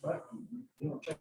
but you know, check.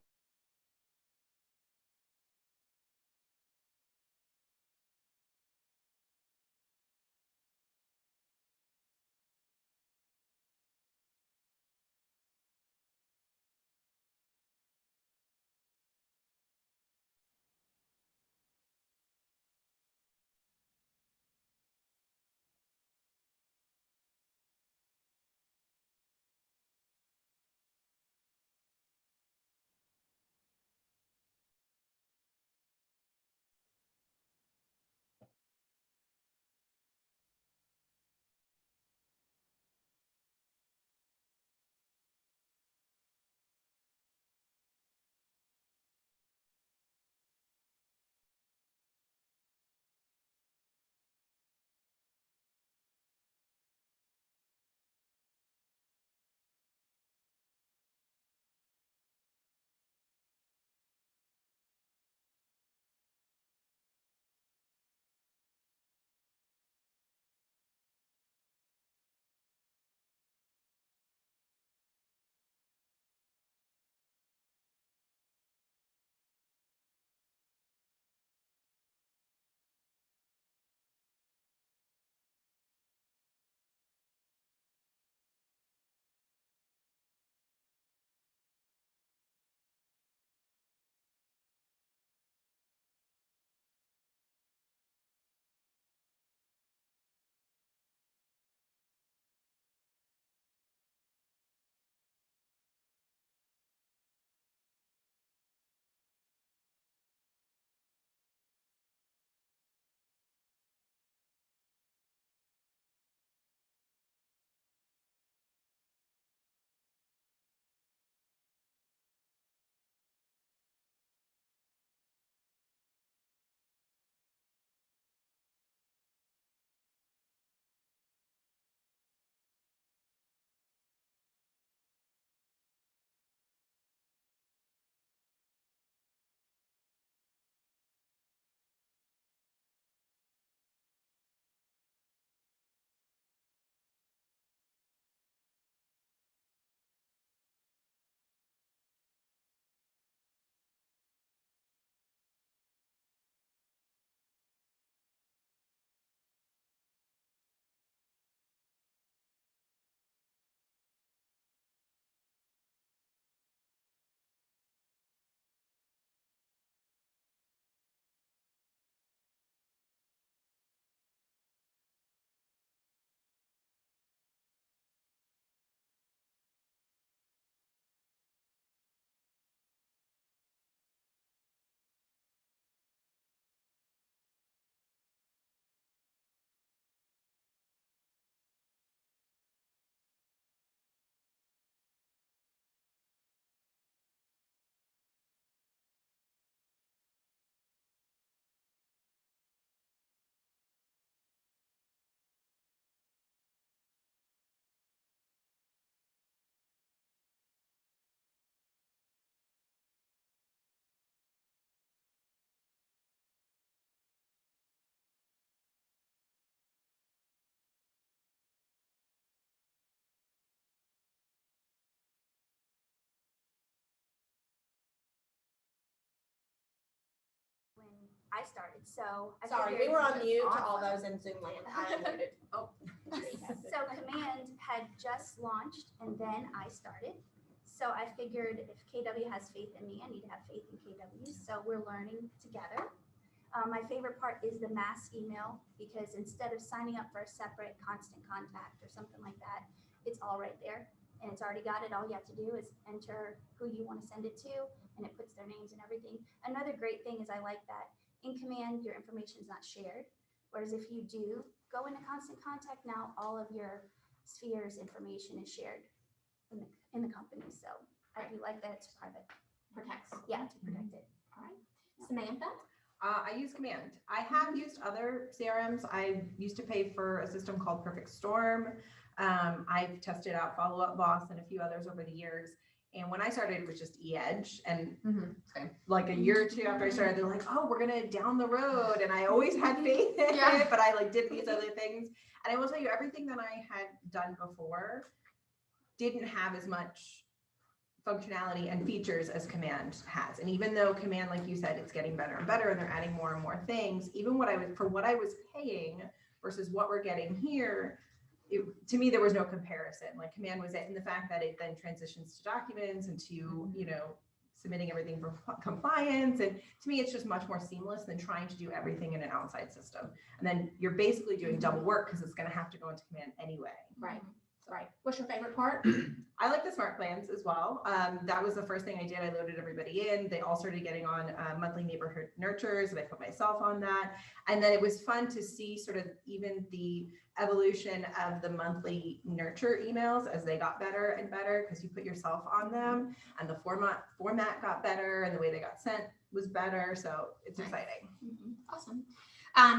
I started. So I Sorry, we figured- were on mute to all those in Zoom land. I unmuted. Oh. So Command had just launched and then I started. So I figured if KW has faith in me, I need to have faith in KW. So we're learning together. My favorite part is the mass email because instead of signing up for a separate constant contact or something like that, it's all right there and it's already got it. All you have to do is enter who you want to send it to and it puts their names and everything. Another great thing is I like that in Command, your information is not shared. Whereas if you do go into constant contact now, all of your spheres information is shared in the company. So I do like that it's private. Protects. Yeah, to protect it. All right. Samantha? I use Command. I have used other CRMs. I used to pay for a system called Perfect Storm. I've tested out Follow Up Boss and a few others over the years. And when I started, it was just eEdge. And like a year or two after I started, they're like, oh, we're going to down the road. And I always had faith in it, but I like did these other things. And I will tell you, everything that I had done before didn't have as much functionality and features as Command has. And even though Command, like you said, it's getting better and better and they're adding more and more things, even what I was paying versus what we're getting here, to me, there was no comparison. Like Command was it, and the fact that it then transitions to documents and to, submitting everything for compliance. And to me, it's just much more seamless than trying to do everything in an outside system. And then you're basically doing double work because it's going to have to go into Command anyway. Right. Right. What's your favorite part? I like the smart plans as well. That was the first thing I did. I loaded everybody in. They all started getting on monthly neighborhood nurtures, and I put myself on that. And then it was fun to see sort of even the evolution of the monthly nurture emails as they got better and better, because you put yourself on them, and the format got better, and the way they got sent was better. So it's exciting. Awesome.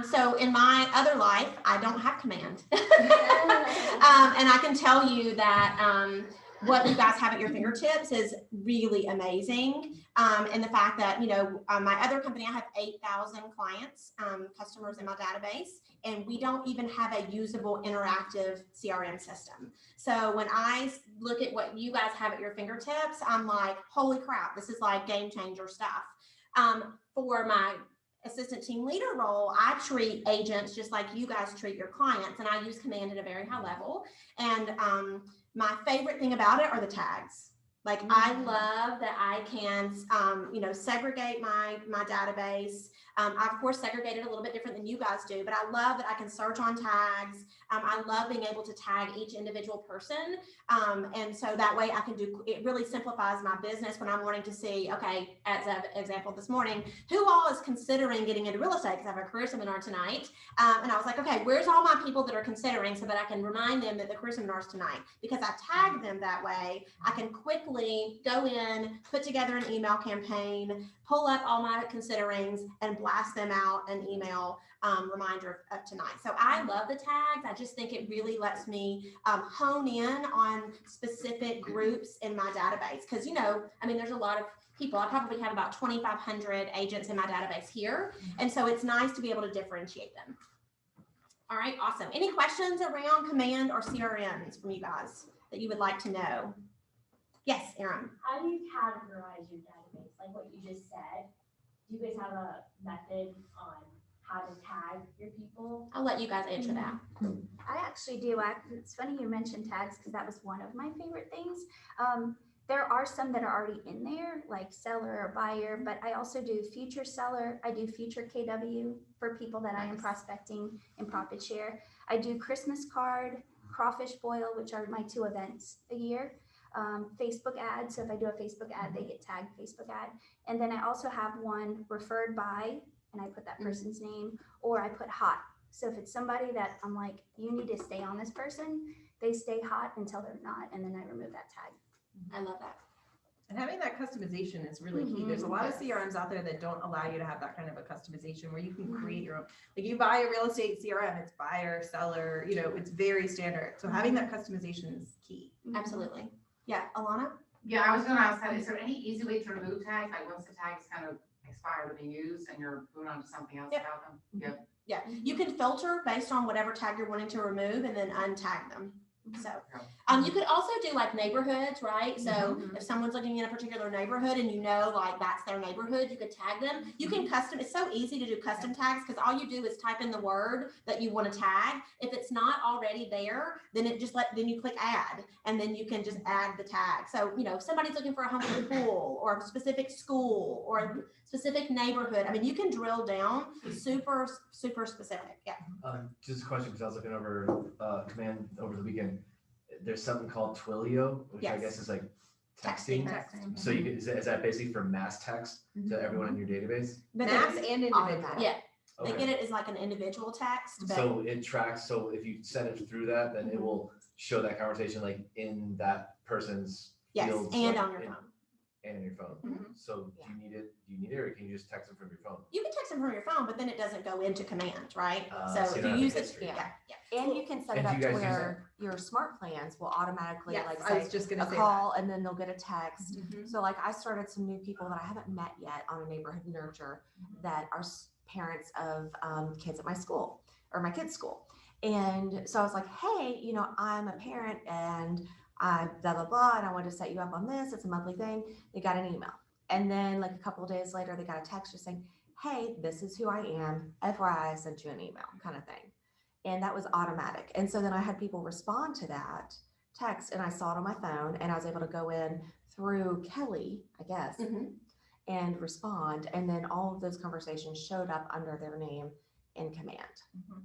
So in my other life, I don't have Command. And I can tell you that what you guys have at your fingertips is really amazing. And the fact that, my other company, I have 8,000 clients, customers in my database, and we don't even have a usable interactive CRM system. So when I look at what you guys have at your fingertips, I'm like, holy crap, this is like game changer stuff. For my assistant team leader role, I treat agents just like you guys treat your clients, and I use Command at a very high level. And my favorite thing about it are the tags. Like I love that I can, segregate my database. I of course segregate it a little bit different than you guys do, but I love that I can search on tags. I love being able to tag each individual person. And so that way I can it really simplifies my business when I'm wanting to see, okay, as an example this morning, who all is considering getting into real estate, because I have a career seminar tonight. And I was like, okay, where's all my people that are considering, so that I can remind them that the career seminar is tonight, because I tag them that way. I can quickly go in, put together an email campaign, pull up all my considerings, and blast them out an email reminder of tonight. So I love the tags. I just think it really lets me hone in on specific groups in my database. Because, there's a lot of people. I probably have about 2,500 agents in my database here. And so it's nice to be able to differentiate them. All right, awesome. Any questions around Command or CRMs from you guys that you would like to know? Yes, Erin. How do you categorize your database? Like what you just said, do you guys have a method on how to tag your people? I'll let you guys answer that. I actually do. It's funny you mentioned tags, because that was one of my favorite things. There are some that are already in there, like seller or buyer, but I also do future seller. I do future KW for people that I am prospecting in profit share. I do Christmas card, crawfish boil, which are my 2 events a year. Facebook ads. So if I do a Facebook ad, they get tagged Facebook ad. And then I also have one referred by, and I put that person's name, or I put hot. So if it's somebody that I'm like, you need to stay on this person, they stay hot until they're not, and then I remove that tag. I love that. And having that customization is really key. There's a lot of CRMs out there that don't allow you to have that kind of a customization where you can create your own. Like you buy a real estate CRM, it's buyer, seller, it's very standard. So having that customization is key. Absolutely. Yeah, Alana? Yeah, I was gonna ask that, is there any easy way to remove tags? Like once the tags kind of expire to be used and you're moving on to something else about them? Yep. Yeah, you can filter based on whatever tag you're wanting to remove and then untag them. So, you could also do like neighborhoods, right? So if someone's looking in a particular neighborhood and like that's their neighborhood, you could tag them. You can it's so easy to do custom tags, because all you do is type in the word that you want to tag. If it's not already there, then then you click add, and then you can just add the tag. So, if somebody's looking for a home for the pool, or a specific school, or a specific neighborhood, you can drill down super, super specific. Yeah. Just a question, because I was looking over Command over the weekend. There's something called Twilio, which I guess is like texting. So you can, is that basically for mass text to everyone in your database? But Mass and individual. Yeah. Okay. They get it as like an individual text. But So it tracks, so if you send it through that, then it will show that conversation like in that person's yes, fields, and like, on your phone. And in your phone. So do you need it, or can you just text them from your phone? You can text them from your phone, but then it doesn't go into Command, right? So So you if don't you have use the it, history. yeah. And you can set it And do up you to guys use where your smart plans will automatically Yes, like I was say just a gonna say call, and then they'll get a text. Mhm. So like I started some new people that I haven't met yet on a neighborhood nurture that are parents of kids at my school or my kids' school. And so I was like, hey, I'm a parent and I blah, blah, blah, and I wanted to set you up on this. It's a monthly thing. They got an email. And then like a couple of days later, they got a text just saying, hey, this is who I am. FYI, I sent you an email kind of thing. And that was automatic. And so then I had people respond to that text and I saw it on my phone and I was able to go in through Kelly, I guess, and respond. And then all of those conversations showed up under their name in Command.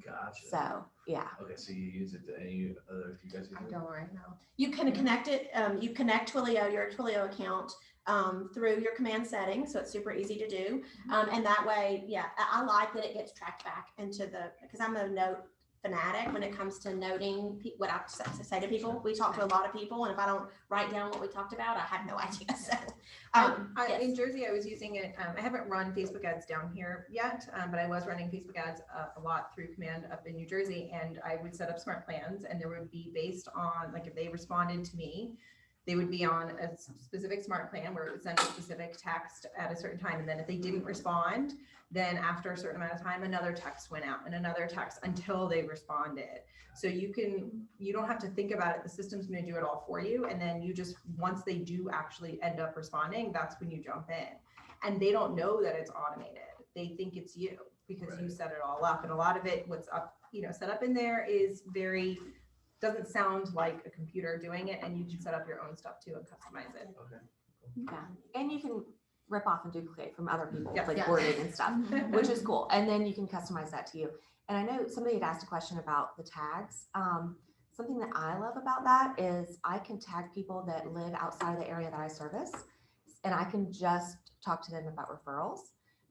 Gotcha. So, yeah. Okay, so you use it to any other, if you guys use I it? don't right now. You can connect it, you connect Twilio, your Twilio account, through your command settings, so it's super easy to do. And that way, yeah, I like that it gets tracked back into because I'm a note fanatic when it comes to noting what I say to people. We talk to a lot of people, and if I don't write down what we talked about, I have no idea. So, yes. In Jersey, I was using it. I haven't run Facebook ads down here yet, but I was running Facebook ads a lot through Command up in New Jersey, and I would set up smart plans, and there would be based on, like, if they responded to me, they would be on a specific smart plan where it would send a specific text at a certain time. And then if they didn't respond, then after a certain amount of time, another text went out and another text until they responded. So you don't have to think about it. The system's going to do it all for you. And then you just, once they do actually end up responding, that's when you jump in. And they don't know that it's automated. They think it's you because you set it all up. And a lot of it, what's up, set up in there is doesn't sound like a computer doing it, and you can set up your own stuff too and customize it. Okay. Yeah. And you can rip off and duplicate from other people, Yes. like Yes. wording and stuff, which is cool. And then you can customize that to you. And I know somebody had asked a question about the tags. Something that I love about that is I can tag people that live outside of the area that I service, and I can just talk to them about referrals.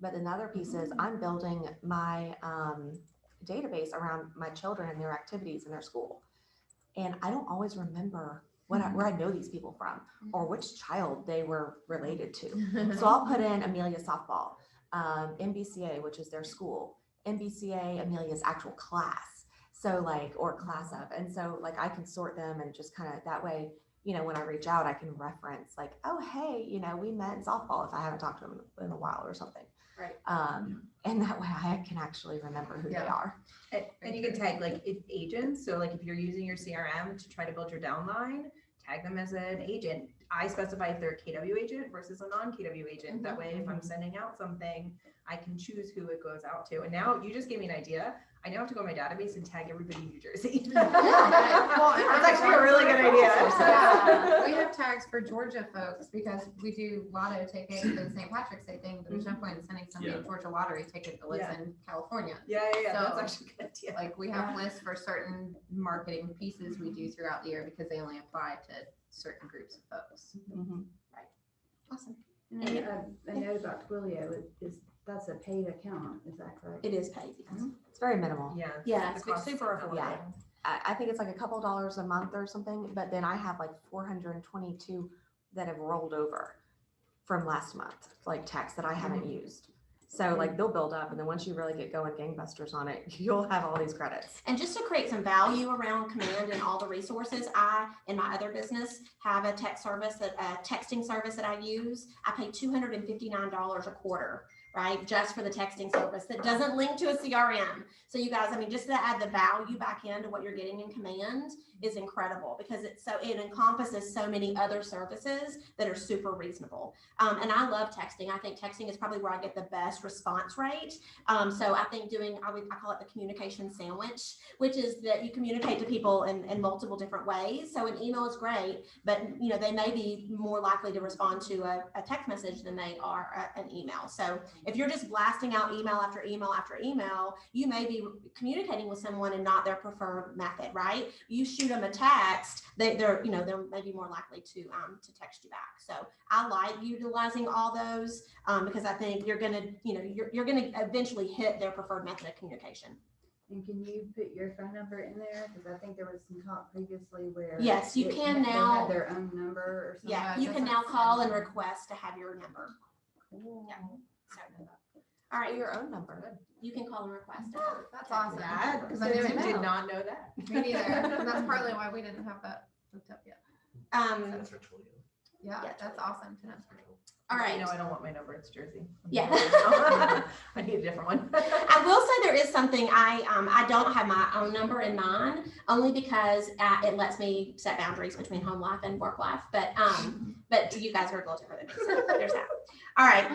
But then the other piece is I'm building my database around my children and their activities in their school. And I don't always remember where I know these people from or which child they were related to. So I'll put in Amelia softball, MBCA, which is their school, MBCA, Amelia's actual class. So or class of. And so I can sort them and just kind of that way, when I reach out, I can reference oh, hey, we met in softball if I haven't talked to them in a while or something. Right. And that way I can actually remember who they are. And you can tag agents. So if you're using your CRM to try to build your downline, tag them as an agent. I specify if they're a KW agent versus a non-KW agent. That way, if I'm sending out something, I can choose who it goes out to. And now you just gave me an idea. I now have to go to my database and tag everybody in New Jersey. Well, That's actually a really good idea. Yeah, we have tags for Georgia folks because we do lotto tickets and St. Patrick's Day thing, but there's no point in sending somebody a Georgia lottery ticket that lives in California. Yeah. So, That's actually a good idea. We have lists for certain marketing pieces we do throughout the year because they only apply to certain groups of folks. Awesome. And a note about Twilio is that's a paid account, is that correct? It is paid. Yes. It's very minimal. Yeah. Yeah, It's super affordable. Yeah. I think it's a couple dollars a month or something, but then I have 422 that have rolled over from last month, tax that I haven't used. So they'll build up, and then once you really get going gangbusters on it, you'll have all these credits. And just to create some value around Command and all the resources, I, in my other business, have a texting service that I use. I pay $259 a quarter, right? Just for the texting service that doesn't link to a CRM. So you guys, just to add the value back into what you're getting in Command is incredible because it encompasses so many other services that are super reasonable. And I love texting. I think texting is probably where I get the best response rate. So I think I call it the communication sandwich, which is that you communicate to people in multiple different ways. So an email is great, but they may be more likely to respond to a text message than they are an email. So if you're just blasting out email after email after email, you may be communicating with someone and not their preferred method, right? You shoot them a text, they're maybe more likely to text you back. So I like utilizing all those because I think you're gonna eventually hit their preferred method of communication. And can you put your phone number in there? Because I think there was some talk previously where. Yes, you can they now. had their own number or something. Yeah, you can now call and request to have your number. Yeah. So, all right, Your own number. you can call and request. That's awesome. Because I I didn't did know. not know that. Me neither. And that's partly why we didn't have that hooked up yet. That's for Twilio. Yeah, Yeah. that's awesome to know. All right. No, I don't want my number, it's Jersey. Yeah. I need a different one. I will say there is something I don't have my own number in mind only because it lets me set boundaries between home life and work life. But you guys are a little different than me, so there's that. All right.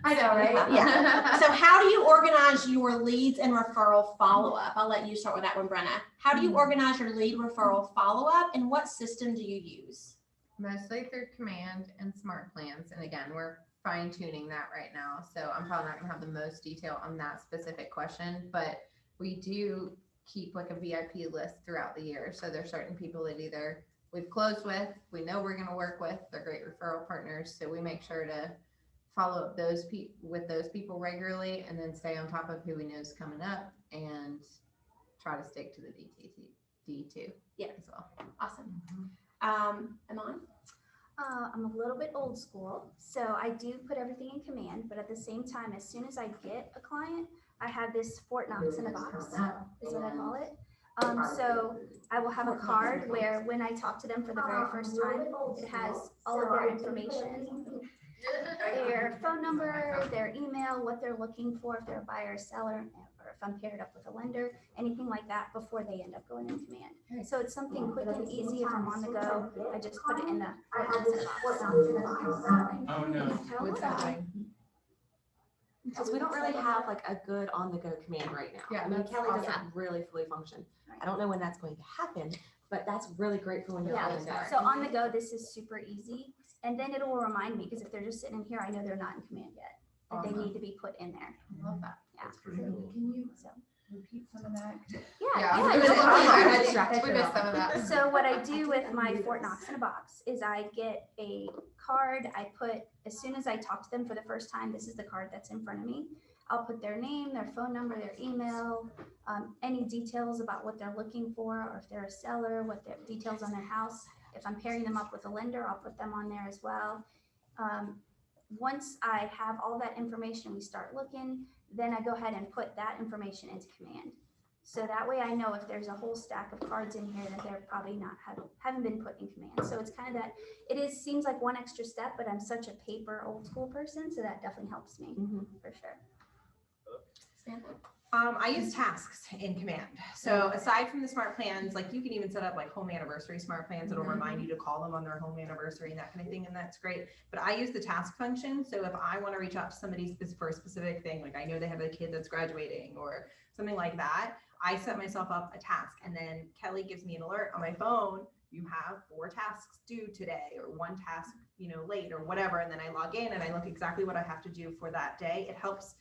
I know, right? Yeah. So how do you organize your leads and referral follow-up? I'll let you start with that one, Brenna. How do you organize your lead referral follow-up and what system do you use? Mostly through Command and Smart Plans. And again, we're fine tuning that right now. So I'm probably not gonna have the most detail on that specific question, but we do keep like a VIP list throughout the year. So there's certain people that either we've closed with, we know we're gonna work with, they're great referral partners. So we make sure to follow up with those people regularly and then stay on top of who we know is coming up and try to stick to the D2 Yeah. as well. Awesome. Iman? I'm a little bit old school, so I do put everything in Command, but at the same time, as soon as I get a client, I have this Fort Knox in a box, is what I call it. So I will have a card where when I talk to them for the very first time, it has all of their information, their phone number, their email, what they're looking for, if they're a buyer or seller, or if I'm paired up with a lender, anything like that before they end up going in Command. So it's something quick and easy. If I'm on the go, I just put it in the Fort Knox in a box. Oh, no. What's happening? Because we don't really have like a good on-the-go command right now. Yeah, I mean, that's Kelly awesome. doesn't really fully function. Right. I don't know when that's going to happen, but that's really great for when you're Yeah, on the go. so on the go, this is super easy. And then it will remind me, because if they're just sitting in here, I know they're not in Command yet. That they Awesome. need to be put in there. Love that. That's pretty cool. Can you So, repeat some of that? yeah, we missed yeah. we missed some of that. So what I do with my Fort Knox in a box is I get a card. I put, as soon as I talk to them for the first time, this is the card that's in front of me. I'll put their name, their phone number, their email, any details about what they're looking for, or if they're a seller, what their details on their house. If I'm pairing them up with a lender, I'll put them on there as well. Once I have all that information, we start looking, then I go ahead and put that information into Command. So that way I know if there's a whole stack of cards in here that they're probably not haven't been put in Command. So it's kind of that, seems like one extra step, but I'm such a paper old school person, so that definitely helps me for sure. I use tasks in Command. So aside from the smart plans, like you can even set up like home anniversary smart plans. It'll remind you to call them on their home anniversary and that kind of thing. And that's great. But I use the task function. So if I want to reach out to somebody for a specific thing, like I know they have a kid that's graduating or something like that, I set myself up a task and then Kelly gives me an alert on my phone. You have 4 tasks due today or 1 task, late or whatever. And then I log in and I look exactly what I have to do for that day. It helps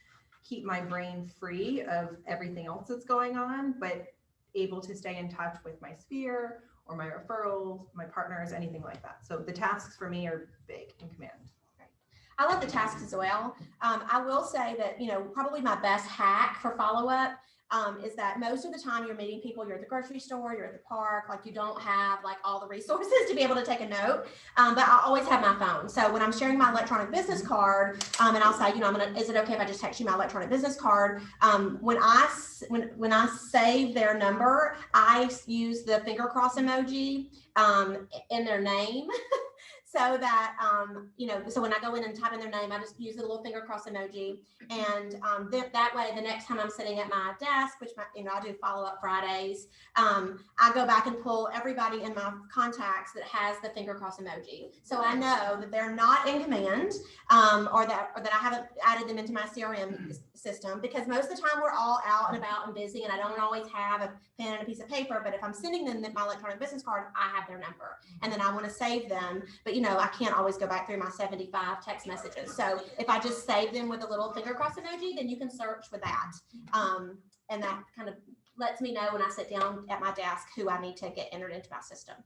keep my brain free of everything else that's going on, but able to stay in touch with my sphere or my referrals, my partners, anything like that. So the tasks for me are big in Command. I love the tasks as well. I will say that, probably my best hack for follow-up is that most of the time you're meeting people, you're at the grocery store, you're at the park, like you don't have like all the resources to be able to take a note. But I always have my phone. So when I'm sharing my electronic business card, and I'll say, is it okay if I just text you my electronic business card? When I save their number, I use the finger cross emoji in their name. So that, so when I go in and type in their name, I just use the little finger cross emoji. And that way, the next time I'm sitting at my desk, which, I do follow-up Fridays, I go back and pull everybody in my contacts that has the finger cross emoji. So I know that they're not in Command or that I haven't added them into my CRM system, because most of the time we're all out and about and busy and I don't always have a pen and a piece of paper. But if I'm sending them my electronic business card, I have their number and then I want to save them. But I can't always go back through my 75 text messages. So if I just save them with a little finger cross emoji, then you can search for that. And that kind of lets me know when I sit down at my desk who I need to get entered into my system.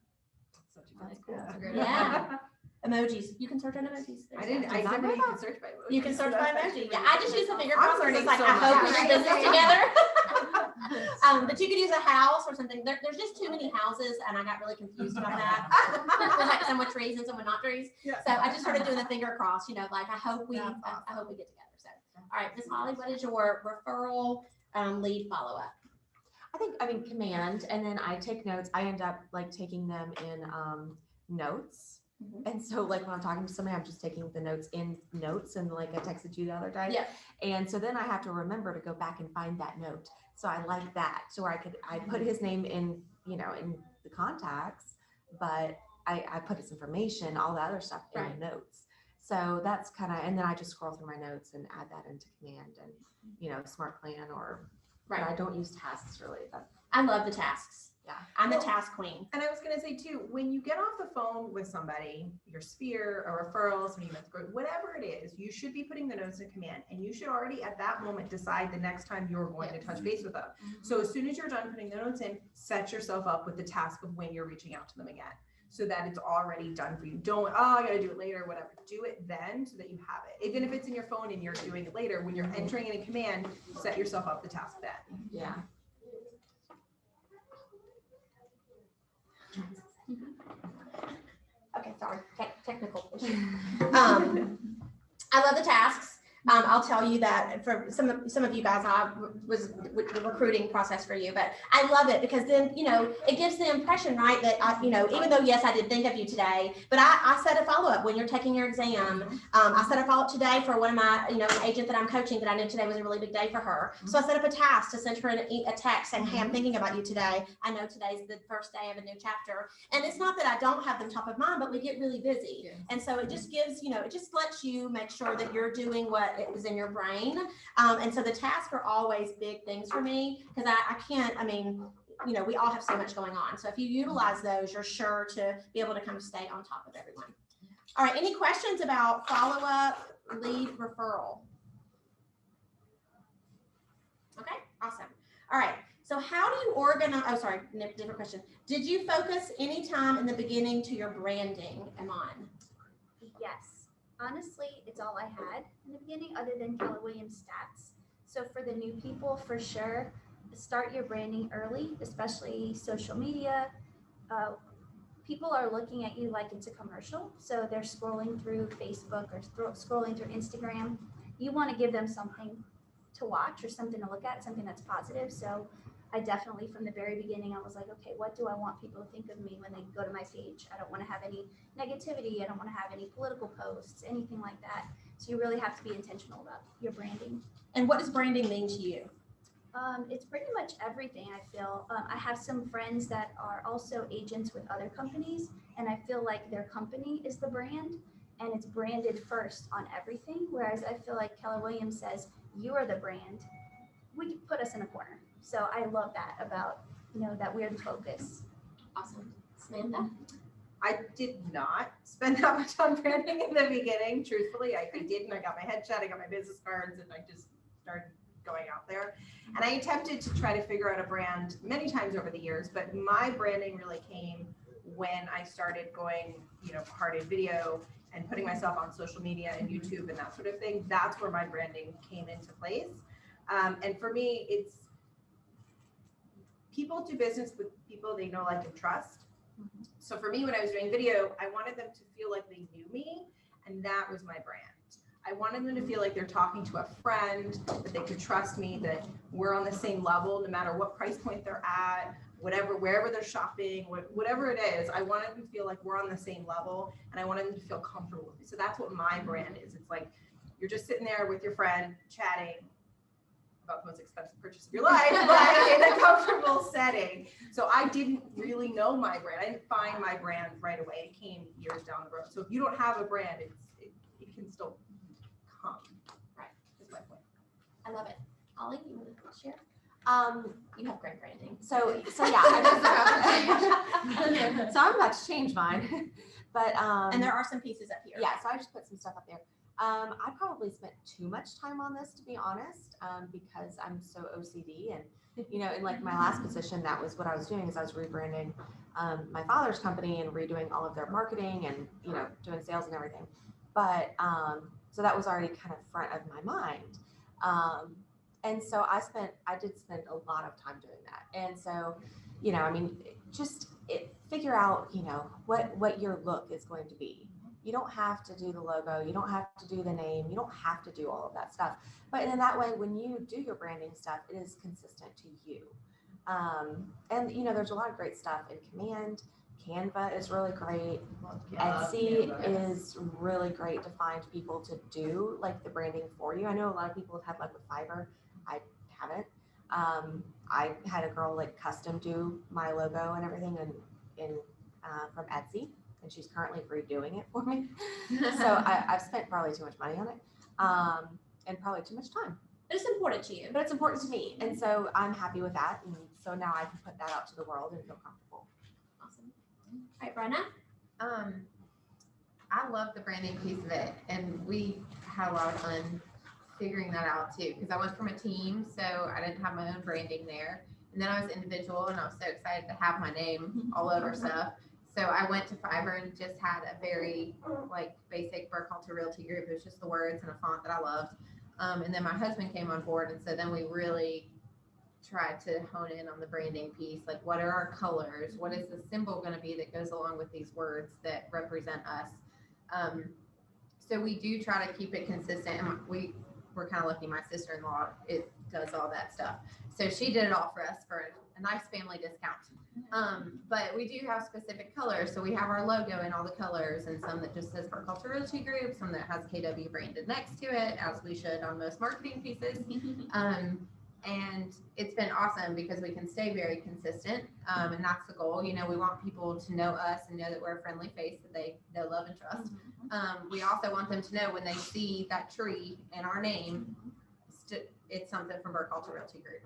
That's cool. That's a great Yeah. Emojis. You can search on emojis. I never knew you could search by emoji. You can search by emoji. Yeah, I just use the finger I'm cross. It's learning like, so I hope we much. do business together. But you could use a house or something. There's just too many houses, and I got really confused about that. There's like some with trees and some with not trees. Yeah. So I just started doing the finger cross. Like I hope we get together. So all right, Ms. Holly, what is your referral lead follow up? I mean, Command, and then I take notes. I end up like taking them in notes. And so like when I'm talking to somebody, I'm just taking the notes in notes, and like I texted you the other day. Yeah. And so then I have to remember to go back and find that note. So I like that. So I put his name in, you know, in the contacts, but I put his information, all the other stuff in Right. notes. So that's kind of, and then I just scroll through my notes and add that into Command and, you know, Smart Plan or, but I don't use tasks really, but I love the tasks. yeah. I'm the Well, task queen. And I was gonna say too, when you get off the phone with somebody, your Sphere, a referral, somebody you met through, whatever it is, you should be putting the notes in Command, and you should already at that moment decide the next time you're going to touch base with them. So as soon as you're done putting the notes in, set yourself up with the task of when you're reaching out to them again, so that it's already done for you. Don't, oh, I gotta do it later, whatever. Do it then so that you have it. Even if it's in your phone and you're doing it later, when you're entering it in Command, set yourself up the task then. Yeah. Okay, sorry, technical issue. I love the tasks. I'll tell you that for some of you guys, I was with the recruiting process for you, but I love it because then, you know, it gives the impression, right, that I, you know, even though, yes, I did think of you today, but I set a follow-up when you're taking your exam. I set a follow-up today for one of my, you know, an agent that I'm coaching that I knew today was a really big day for her. So I set up a task to send her a text saying, hey, I'm thinking about you today. I know today's the first day of a new chapter. And it's not that I don't have them top of mind, but we get really busy. Yeah. And so it just gives, you know, it just lets you make sure that you're doing what is in your brain. And so the tasks are always big things for me because I can't, I mean, you know, we all have so much going on. So if you utilize those, you're sure to be able to kind of stay on top of everyone. All right, any questions about follow-up, lead, referral? Okay, awesome. All right, so how do you organize, oh, sorry, different question. Did you focus any time in the beginning to your branding, Iman? Yes. Honestly, it's all I had in the beginning other than Keller Williams stats. So for the new people, for sure, start your branding early, especially social media. People are looking at you like it's a commercial. So they're scrolling through Facebook or scrolling through Instagram. You want to give them something to watch or something to look at, something that's positive. So I definitely, from the very beginning, I was like, okay, what do I want people to think of me when they go to my page? I don't want to have any negativity. I don't want to have any political posts, anything like that. So you really have to be intentional about your branding. And what does branding mean to you? It's pretty much everything, I feel. I have some friends that are also agents with other companies, and I feel like their company is the brand, and it's branded first on everything. Whereas I feel like Keller Williams says, you are the brand. We put us in a corner. So I love that about, you know, that we're the focus. Awesome. Samantha? I did not spend that much on branding in the beginning, truthfully. I didn't. I got my headshot, I got my business cards, and I just started going out there. And I attempted to try to figure out a brand many times over the years, but my branding really came when I started going, you know, hard in video and putting myself on social media and YouTube and that sort of thing. That's where my branding came into place. And for me, it's people do business with people they know, like, and trust. So for me, when I was doing video, I wanted them to feel like they knew me, and that was my brand. I wanted them to feel like they're talking to a friend, that they could trust me, that we're on the same level, no matter what price point they're at, whatever, wherever they're shopping, whatever it is. I wanted them to feel like we're on the same level, and I wanted them to feel comfortable with me. So that's what my brand is. It's like you're just sitting there with your friend, chatting about the most expensive purchase of your life, but in a comfortable setting. So I didn't really know my brand. I didn't find my brand right away. It came years down the road. So if you don't have a brand, it can still come. Right. That's my point. I love it. Ollie, you want to share? You have great branding. So yeah, I just, so I'm about to change mine, but And there are some pieces up here. yeah, so I just put some stuff up there. I probably spent too much time on this, to be honest, because I'm so OCD, and you know, in like my last position, that was what I was doing, is I was rebranding my father's company and redoing all of their marketing and, you know, doing sales and everything. But so that was already kind of front of my mind. And so I did spend a lot of time doing that. And so, you know, I mean, figure out, you know, what your look is going to be. You don't have to do the logo. You don't have to do the name. You don't have to do all of that stuff. But in that way, when you do your branding stuff, it is consistent to you. And, you know, there's a lot of great stuff in Command. Canva is really great. Yeah. Etsy is really great to find people to do like the branding for you. I know a lot of people have had like with Fiverr. I haven't. I had a girl like custom do my logo and everything from Etsy, and she's currently redoing it for me. So I've spent probably too much money on it, and probably too much time. But it's important to you. But it's important to me, and so I'm happy with that. And so now I can put that out to the world and feel comfortable. Awesome. All right, Brenna. I love the branding piece of it, and we had a lot of fun figuring that out too, because I went from a team, so I didn't have my own branding there. And then I was individual, and I was so excited to have my name all over stuff. So I went to Fiverr and just had a very like basic Burr Culture Realty Group. It was just the words and a font that I loved. And then my husband came on board, and so then we really tried to hone in on the branding piece. Like, what are our colors? What is the symbol going to be that goes along with these words that represent us? So we do try to keep it consistent, and we're kind of lucky. My sister-in-law does all that stuff, so she did it all for us for a nice family discount. But we do have specific colors, so we have our logo in all the colors, and some that just says Burr Culture Realty Group, some that has KW branded next to it, as we should on most marketing pieces. And it's been awesome because we can stay very consistent, and that's the goal. You know, we want people to know us and know that we're a friendly face that they know, love, and trust. We also want them to know when they see that tree and our name, it's something from Burr Culture Realty Group.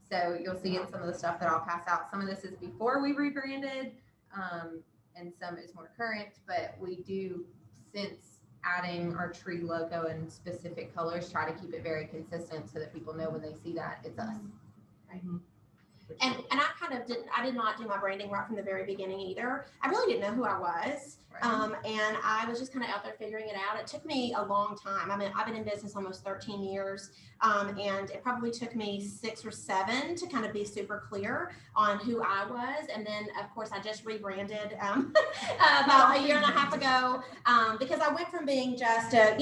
So you'll see in some of the stuff that I'll pass out. Some of this is before we rebranded, and some is more current, but we do, since adding our tree logo in specific colors, try to keep it very consistent so that people know when they see that it's us. Right. And I did not do my branding right from the very beginning either. I really didn't know who I was. And I was just kind of out there figuring it out. It took me a long time. I mean, I've been in business almost 13 years. And it probably took me 6 or 7 to kind of be super clear on who I was. And then of course I just rebranded about a year and a half ago, because I went from being just a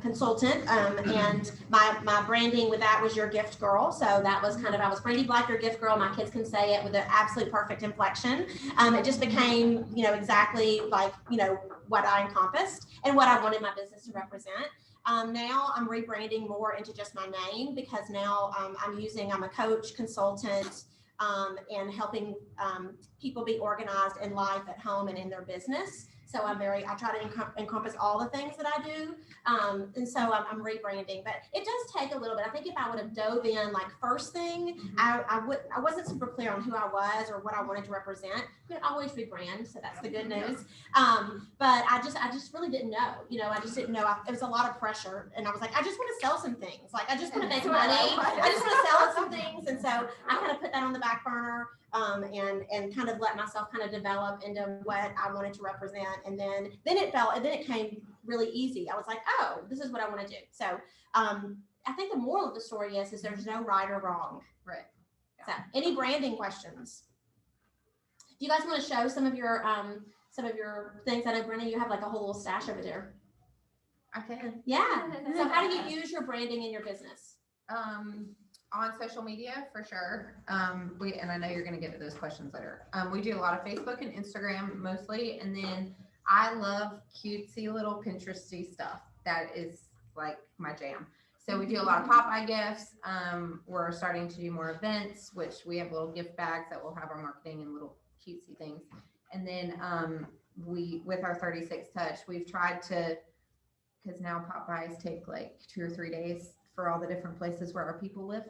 consultant, and my branding with that was Your Gift Girl. So that was kind of, I was Brandy Black, Your Gift Girl. My kids can say it with an absolute perfect inflection. It just became, exactly like, what I encompassed and what I wanted my business to represent. Now I'm rebranding more into just my name, because now I'm a coach, consultant, and helping people be organized in life, at home, and in their business. So I try to encompass all the things that I do. And so I'm rebranding, but it does take a little bit. I think if I would have dove in like first thing, I wasn't super clear on who I was or what I wanted to represent. You can always rebrand, so that's the good news. But I just really didn't know. I just didn't know. It was a lot of pressure, and I was like, I just want to sell some things. Like, I just want to make money. I just want to sell some things, and so I kind of put that on the back burner. And kind of let myself kind of develop into what I wanted to represent. And then it came really easy. I was like, oh, this is what I want to do. So I think the moral of the story is there's no right or wrong. Right. So any branding questions? Do you guys want to show some of your things? I know, Brenna, you have like a whole little stash over there. I can. Yeah. So how do you use your branding in your business? On social media, for sure. And I know you're going to get to those questions later. We do a lot of Facebook and Instagram mostly. And then I love cutesy little Pinteresty stuff. That is like my jam. So we do a lot of Popeye gifts. We're starting to do more events, which we have little gift bags that will have our marketing and little cutesy things. And then with our 36 Touch, we've tried to, because now Popeyes take like 2 or 3 days for all the different places where our people live.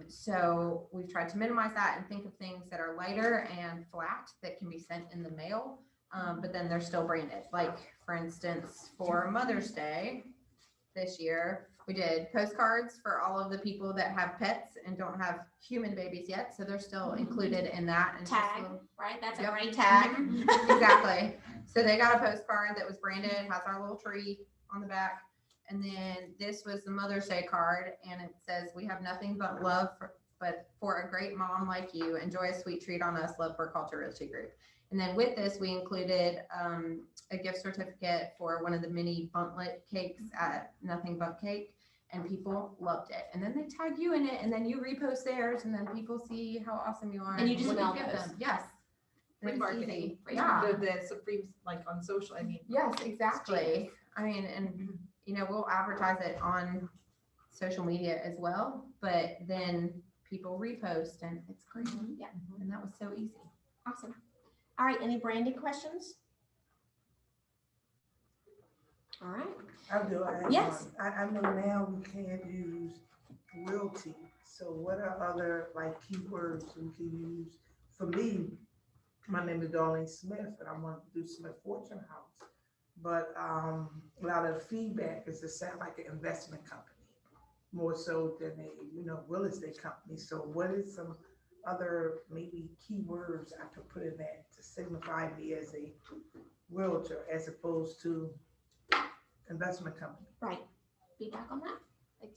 So we've tried to minimize that and think of things that are lighter and flat that can be sent in the mail, but then they're still branded. Like, for instance, for Mother's Day this year, we did postcards for all of the people that have pets and don't have human babies yet. So they're still included in that. And Tag, right? That's Yep. a great tag. Exactly. So they got a postcard that was branded, has our little tree on the back. And then this was the Mother's Day card, and it says, "We have nothing but love but for a great mom like you. Enjoy a sweet treat on us. Love, Burr Culture Realty Group." And then with this, we included a gift certificate for one of the mini buntlet cakes at Nothing But Cake, and people loved it. And then they tag you in it, and then you repost theirs, and then people see how awesome you are. And you just what mail give those. them. Yes. free it's marketing. easy. Yeah. The supreme, like on social, I mean. Yes, exactly. I mean, and you know, we'll advertise it on social media as well, but then people repost and it's great. Yeah. And that was so easy. Awesome. All right, any branding questions? All right. I do. Yes. I know now we can't use realty. So what are other like keywords we can use? For me, my name is Darlene Smith and I want to do Smith Fortune House. But a lot of feedback is to sound like an investment company, more so than a real estate company. So what is some other maybe keywords I could put in that to signify me as a realtor as opposed to investment company? Right. Feedback on that?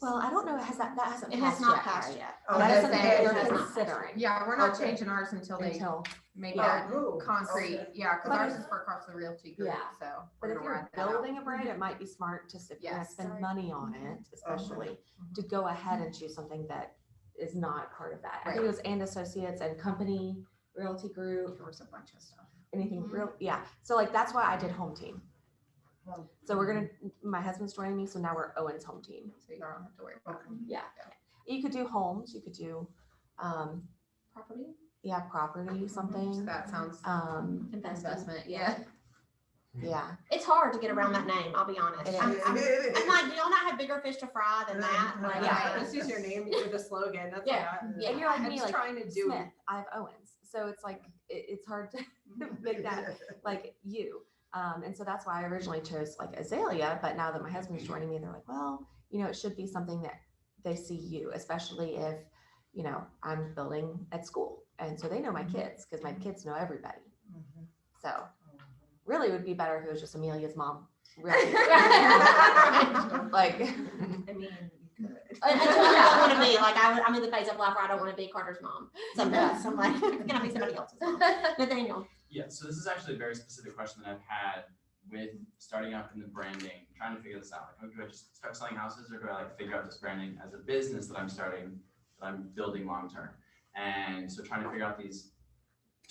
Well, I don't know, that hasn't It has passed not yet, passed right? yet. Oh, That is that's- something that it you're has not passed. considering Yeah, we're not Okay. changing ours until they until, make Yeah. it Oh, concrete. okay. Yeah, because But ours if- is for Carson Realty Group, Yeah. so. but we're if gonna you're write that out. building a brand, it might be smart to, if you're gonna Yes. spend money on it, especially, to go ahead and choose something that is not part of that. I think it was And Associates and Company Realty Group, There was a bunch of stuff. anything real, yeah. So like, that's why I did Home Team. Home So my husband's joining me, so now we're Owen's Home Team. So you don't have to worry about Okay. them. Yeah. You could do homes, you could do, Property? yeah, property, something. That sounds Investment. investment, yeah. Yeah. It's hard to get around that name, I'll be honest. It is. I'm like, do y'all not have bigger fish to fry than that? Like, Yeah. Just use your name with the slogan, that's Yeah. all. Yeah. And you're like I'm me, just like trying to do. Smith, I have Owens. So it's like, it's hard to make that like you. And so that's why I originally chose like Azalea, but now that my husband's joining me, they're like, well, it should be something that they see you, especially if, I'm building at school. And so they know my kids because my kids know everybody. Mhm. So really it would be better if it was just Amelia's mom. Really. Like, I mean, you could. Until I don't want to be, like, I'm in the phase of life where I don't want to be Carter's mom. Some days, I'm like, it's gonna be somebody else's mom. Nathaniel. Yeah, so this is actually a very specific question that I've had with starting out in the branding, trying to figure this out. Like, do I just start selling houses or do I like figure out this branding as a business that I'm starting, that I'm building long term? And so trying to figure out these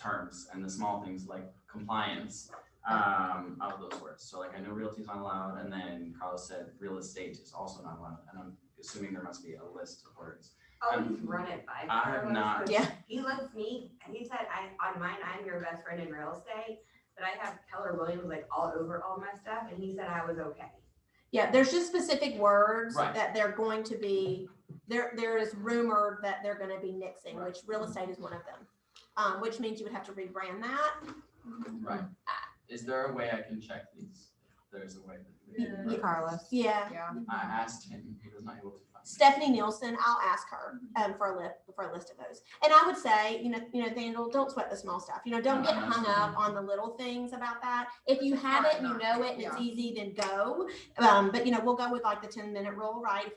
terms and the small things like compliance out of those words. So like I know realty is not allowed, and then Carlos said real estate is also not allowed, and I'm assuming there must be a list of words. Oh, you've run it by. I have Carlos, not. 'cause Yeah. He lets me, he said, on mine, I'm your best friend in real estate, but I have Keller Williams like all over all my stuff, and he said I was okay. Yeah, there's just specific words Right. that they're going to be, there is rumored that they're gonna be nixing, which real estate is one of them. Which means you would have to rebrand that. Right. Is there a way I can check these? There's a way that. Carlos. Yeah. Yeah. I asked him, he was not able to find. it. Stephanie Nielsen, I'll ask her for a list of those. And I would say, Daniel, don't sweat the small stuff. Don't get hung up on the little things about that. If you have it, you know it, and it's easy, then go. But we'll go with like the 10-minute rule, right?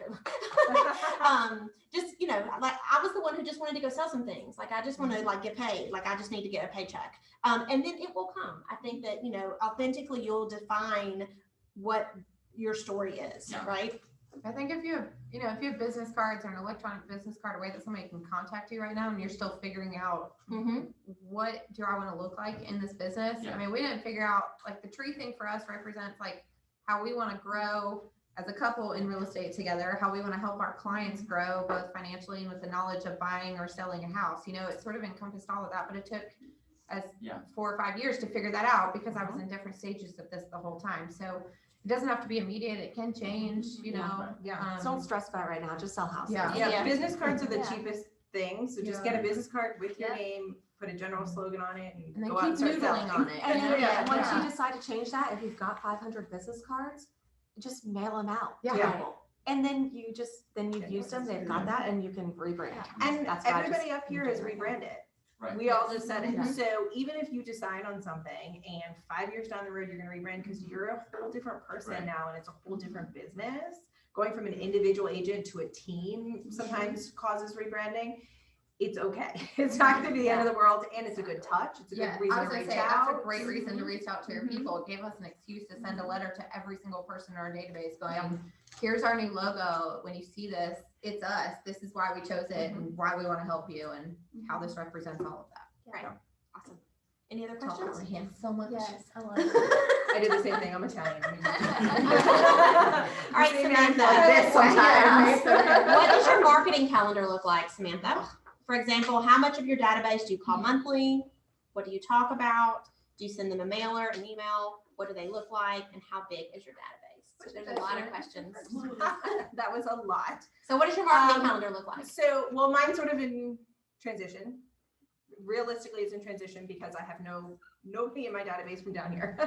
Just like I was the one who just wanted to go sell some things. Like I just want to like get paid. Like I just need to get a paycheck. And then it will come. I think that authentically you'll define what your story is, Yeah. right? I think if you have business cards or an electronic business card, a way that somebody can contact you right now and you're still figuring out Mm-hmm. what do I want to look like in this business? Yeah. I mean, we didn't figure out, like, the tree thing for us represents like how we want to grow as a couple in real estate together, how we want to help our clients grow both financially and with the knowledge of buying or selling a house. It sort of encompassed all of that, but it took us Yeah. 4 or 5 years to figure that out because I was in different stages of this the whole time. So it doesn't have to be immediate. It can change, Yeah. Don't stress about it right now, just sell houses. Yeah. Yeah, business cards are the Yeah. cheapest thing, so just get a business card with your name, put a general slogan on it, and And then go out and keep start noodling selling. on it. And then, Yeah. once Yeah. you decide to change that, if you've got 500 business cards, just mail them out. to Yeah. people. And then you've used them, they've got that, and you can rebrand. And That's what I everybody just up here do is right now. rebranded. Right. We all just said it. Yeah. So even if you decide on something and 5 years down the road, you're gonna rebrand because you're a whole different person Right. now and it's a whole different business. Going from an individual agent to a team sometimes causes rebranding. It's okay. It's not gonna be the end of the world and it's a good touch. It's a Yeah, good reason I was to gonna reach say, out. that's a great reason to reach out to your Mhm. people. It gave us an excuse to send a letter to every single person in our database going, here's our new logo. When you see this, it's us. This is why we chose it and why we want to help you and how this represents all of that. Right. Awesome. Any other Talk questions? over hands so much. Yes, I love it. I do the same thing. I'm Italian. All right, Samantha. Like this sometimes. What does your marketing calendar look like, Samantha? For example, how much of your database do you call monthly? What do you talk about? Do you send them a mailer, an email? What do they look like? And how big is your database? So there's a lot of questions. That was a lot. So what does your marketing calendar look like? So, well, mine's sort of in transition. Realistically, it's in transition because I have nobody in my database from down here.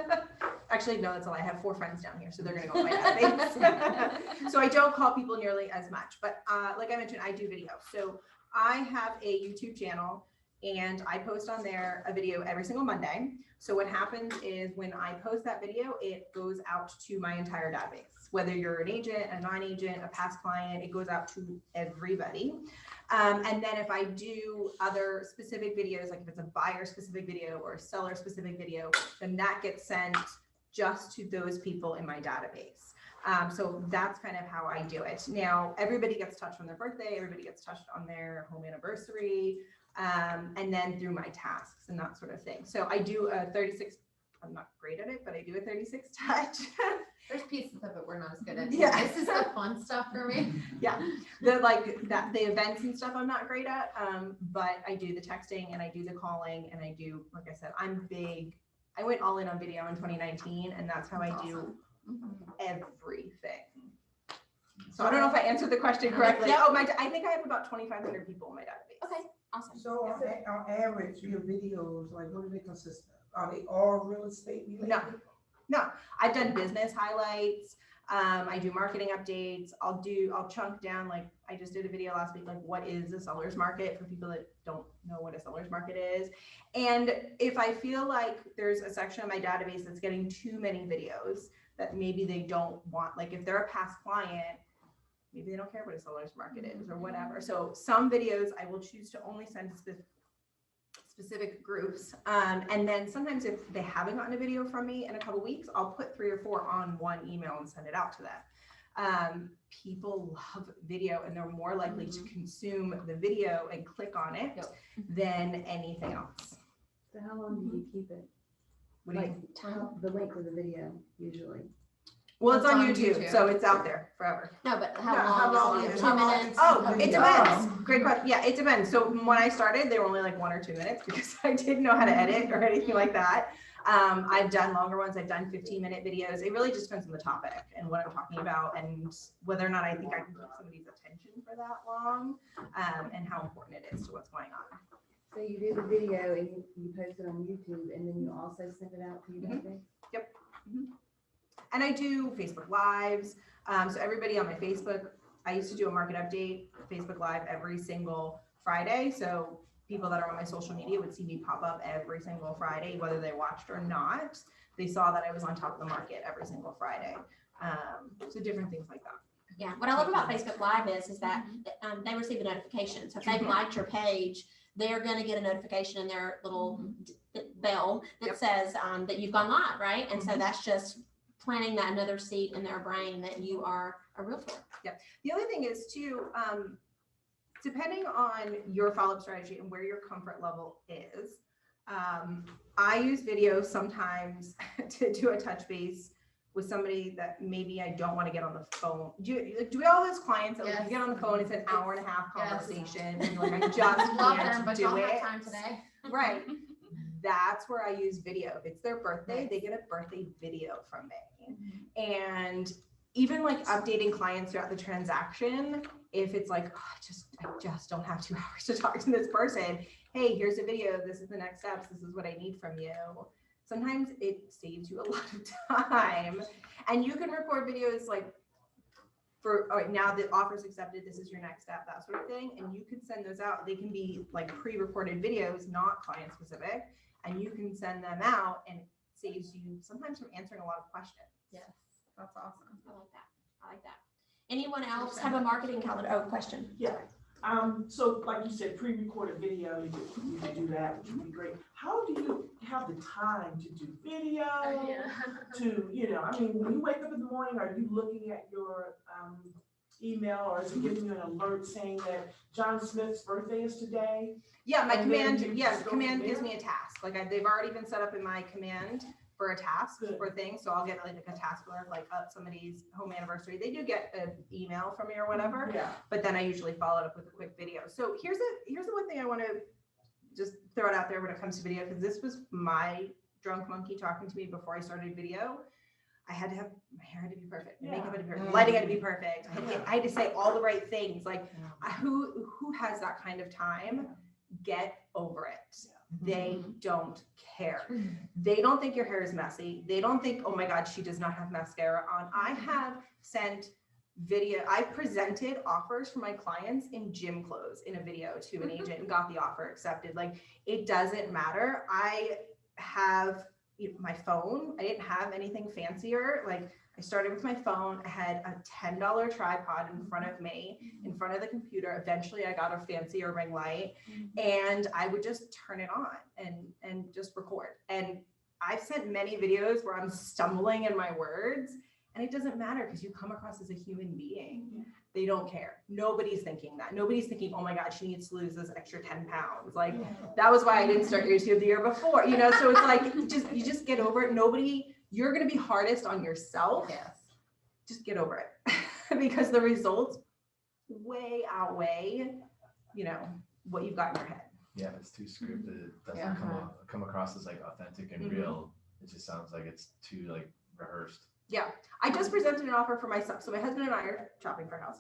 Actually, no, that's all. I have 4 friends down here, so they're gonna go in my database. So I don't call people nearly as much, but like I mentioned, I do video. So I have a YouTube channel and I post on there a video every single Monday. So what happens is when I post that video, it goes out to my entire database. Whether you're an agent, a non-agent, a past client, it goes out to everybody. And then if I do other specific videos, like if it's a buyer specific video or a seller specific video, then that gets sent just to those people in my database. So that's kind of how I do it. Now, everybody gets touched on their birthday, everybody gets touched on their home anniversary, and then through my tasks and that sort of thing. So I do a 36, I'm not great at it, but I do a 36 touch. There's pieces of it we're not as good at. Yeah. This is the fun stuff for me. Yeah, the events and stuff I'm not great at, but I do the texting and I do the calling and I do, like I said, I'm big. I went all in on video in 2019 and that's how I do everything. So I don't know if I answered the question correctly. Yep. Oh, I think I have about 2,500 people in my database. Okay, awesome. So on average, your videos, like what do they consist of? Are they all real estate related? No, I've done business highlights. I do marketing updates. I'll chunk down, like I just did a video last week, like what is a seller's market for people that don't know what a seller's market is. And if I feel like there's a section of my database that's getting too many videos that maybe they don't want, like if they're a past client, maybe they don't care what a seller's market is or whatever. So some videos I will choose to only send to specific groups. And then sometimes if they haven't gotten a video from me in a couple weeks, I'll put 3 or 4 on one email and send it out to them. People love video and they're more likely to consume the video and click on it than anything else. So how long do you keep it? What do you Like the length of the video usually? Well, it's on YouTube, so it's out there forever. No, but how Yeah, long? how long is it? is- 2 how long minutes? Oh, Okay. it depends. Great question. Yeah, it depends. So when I started, they were only like 1 or 2 minutes because I didn't know how to edit or anything like that. I've done longer ones. I've done 15-minute videos. It really just depends on the topic and what I'm talking about and whether or not I think I can keep somebody's attention for that long, and how important it is to what's going on. So you do the video and you post it on YouTube and then you also send it out to your database? Yep. And I do Facebook Lives. So everybody on my Facebook, I used to do a market update, Facebook Live every single Friday. So people that are on my social media would see me pop up every single Friday, whether they watched or not. They saw that I was on top of the market every single Friday. So different things like that. Yeah, what I love about Facebook Live is that they receive a notification. So if they've liked your page, they're gonna get a notification in their little bell that says that you've gone live, right? And so that's just planting that another seed in their brain that you are a realtor. The other thing is too, depending on your follow-up strategy and where your comfort level is, I use video sometimes to do a touch base with somebody that maybe I don't want to get on the phone. Do we all have those clients that like, you get on the phone, it's an hour and a half conversation, and you're like, I just Love them, can't but do don't it. have time today. Right. That's where I use video. If it's their birthday, they get a birthday video from me. And even like updating clients throughout the transaction, if it's like, oh, I just don't have 2 hours to talk to this person. Hey, here's a video. This is the next steps. This is what I need from you. Sometimes it saves you a lot of time. And you can record videos like for, all right, now the offer's accepted, this is your next step, that sort of thing. And you can send those out. They can be like pre-recorded videos, not client specific. And you can send them out and it saves you sometimes from answering a lot of questions. Yes, that's awesome. I like that. I like that. Anyone else have a marketing calendar? Oh, question. Yeah. So like you said, pre-recorded video, you can do that, which would be great. How do you have the time to do video? To, I mean, when you wake up in the morning, are you looking at your email or is it giving you an alert saying that John Smith's birthday is today? Yeah, my And then command, you yes, just go command from gives there? me a task. Like they've already been set up in my command for a task Good. for things. So I'll get like a task alert, like somebody's home anniversary. They do get an email from me or whatever, Yeah. but then I usually follow it up with a quick video. So here's the one thing I want to just throw it out there when it comes to video, because this was my drunk monkey talking to me before I started video. I had to have, my hair had to be perfect, my makeup had to be perfect, lighting had to be perfect. I had to say all the right things. Like who has that kind of time? Get over it. They don't care. They don't think your hair is messy. They don't think, oh my God, she does not have mascara on. I have sent video, I presented offers for my clients in gym clothes in a video to an agent and got the offer accepted. Like, it doesn't matter. I have my phone. I didn't have anything fancier. Like, I started with my phone. I had a $10 tripod in front of me, in front of the computer. Eventually I got a fancier ring light and I would just turn it on and just record. And I've sent many videos where I'm stumbling in my words, and it doesn't matter because you come across as a human being. They don't care. Nobody's thinking that. Nobody's thinking, oh my God, she needs to lose this extra 10 pounds. Like, that was why I didn't start YouTube the year before, you know? So it's like, you just get over it. You're going to be hardest on yourself. Yes. Just get over it because the results way outweigh, what you've got in your head. Yeah, if it's too scripted, it doesn't Yeah. come across as like authentic and Mhm. real. It just sounds like it's too like rehearsed. Yeah, I just presented an offer for myself. So my husband and I are shopping for a house.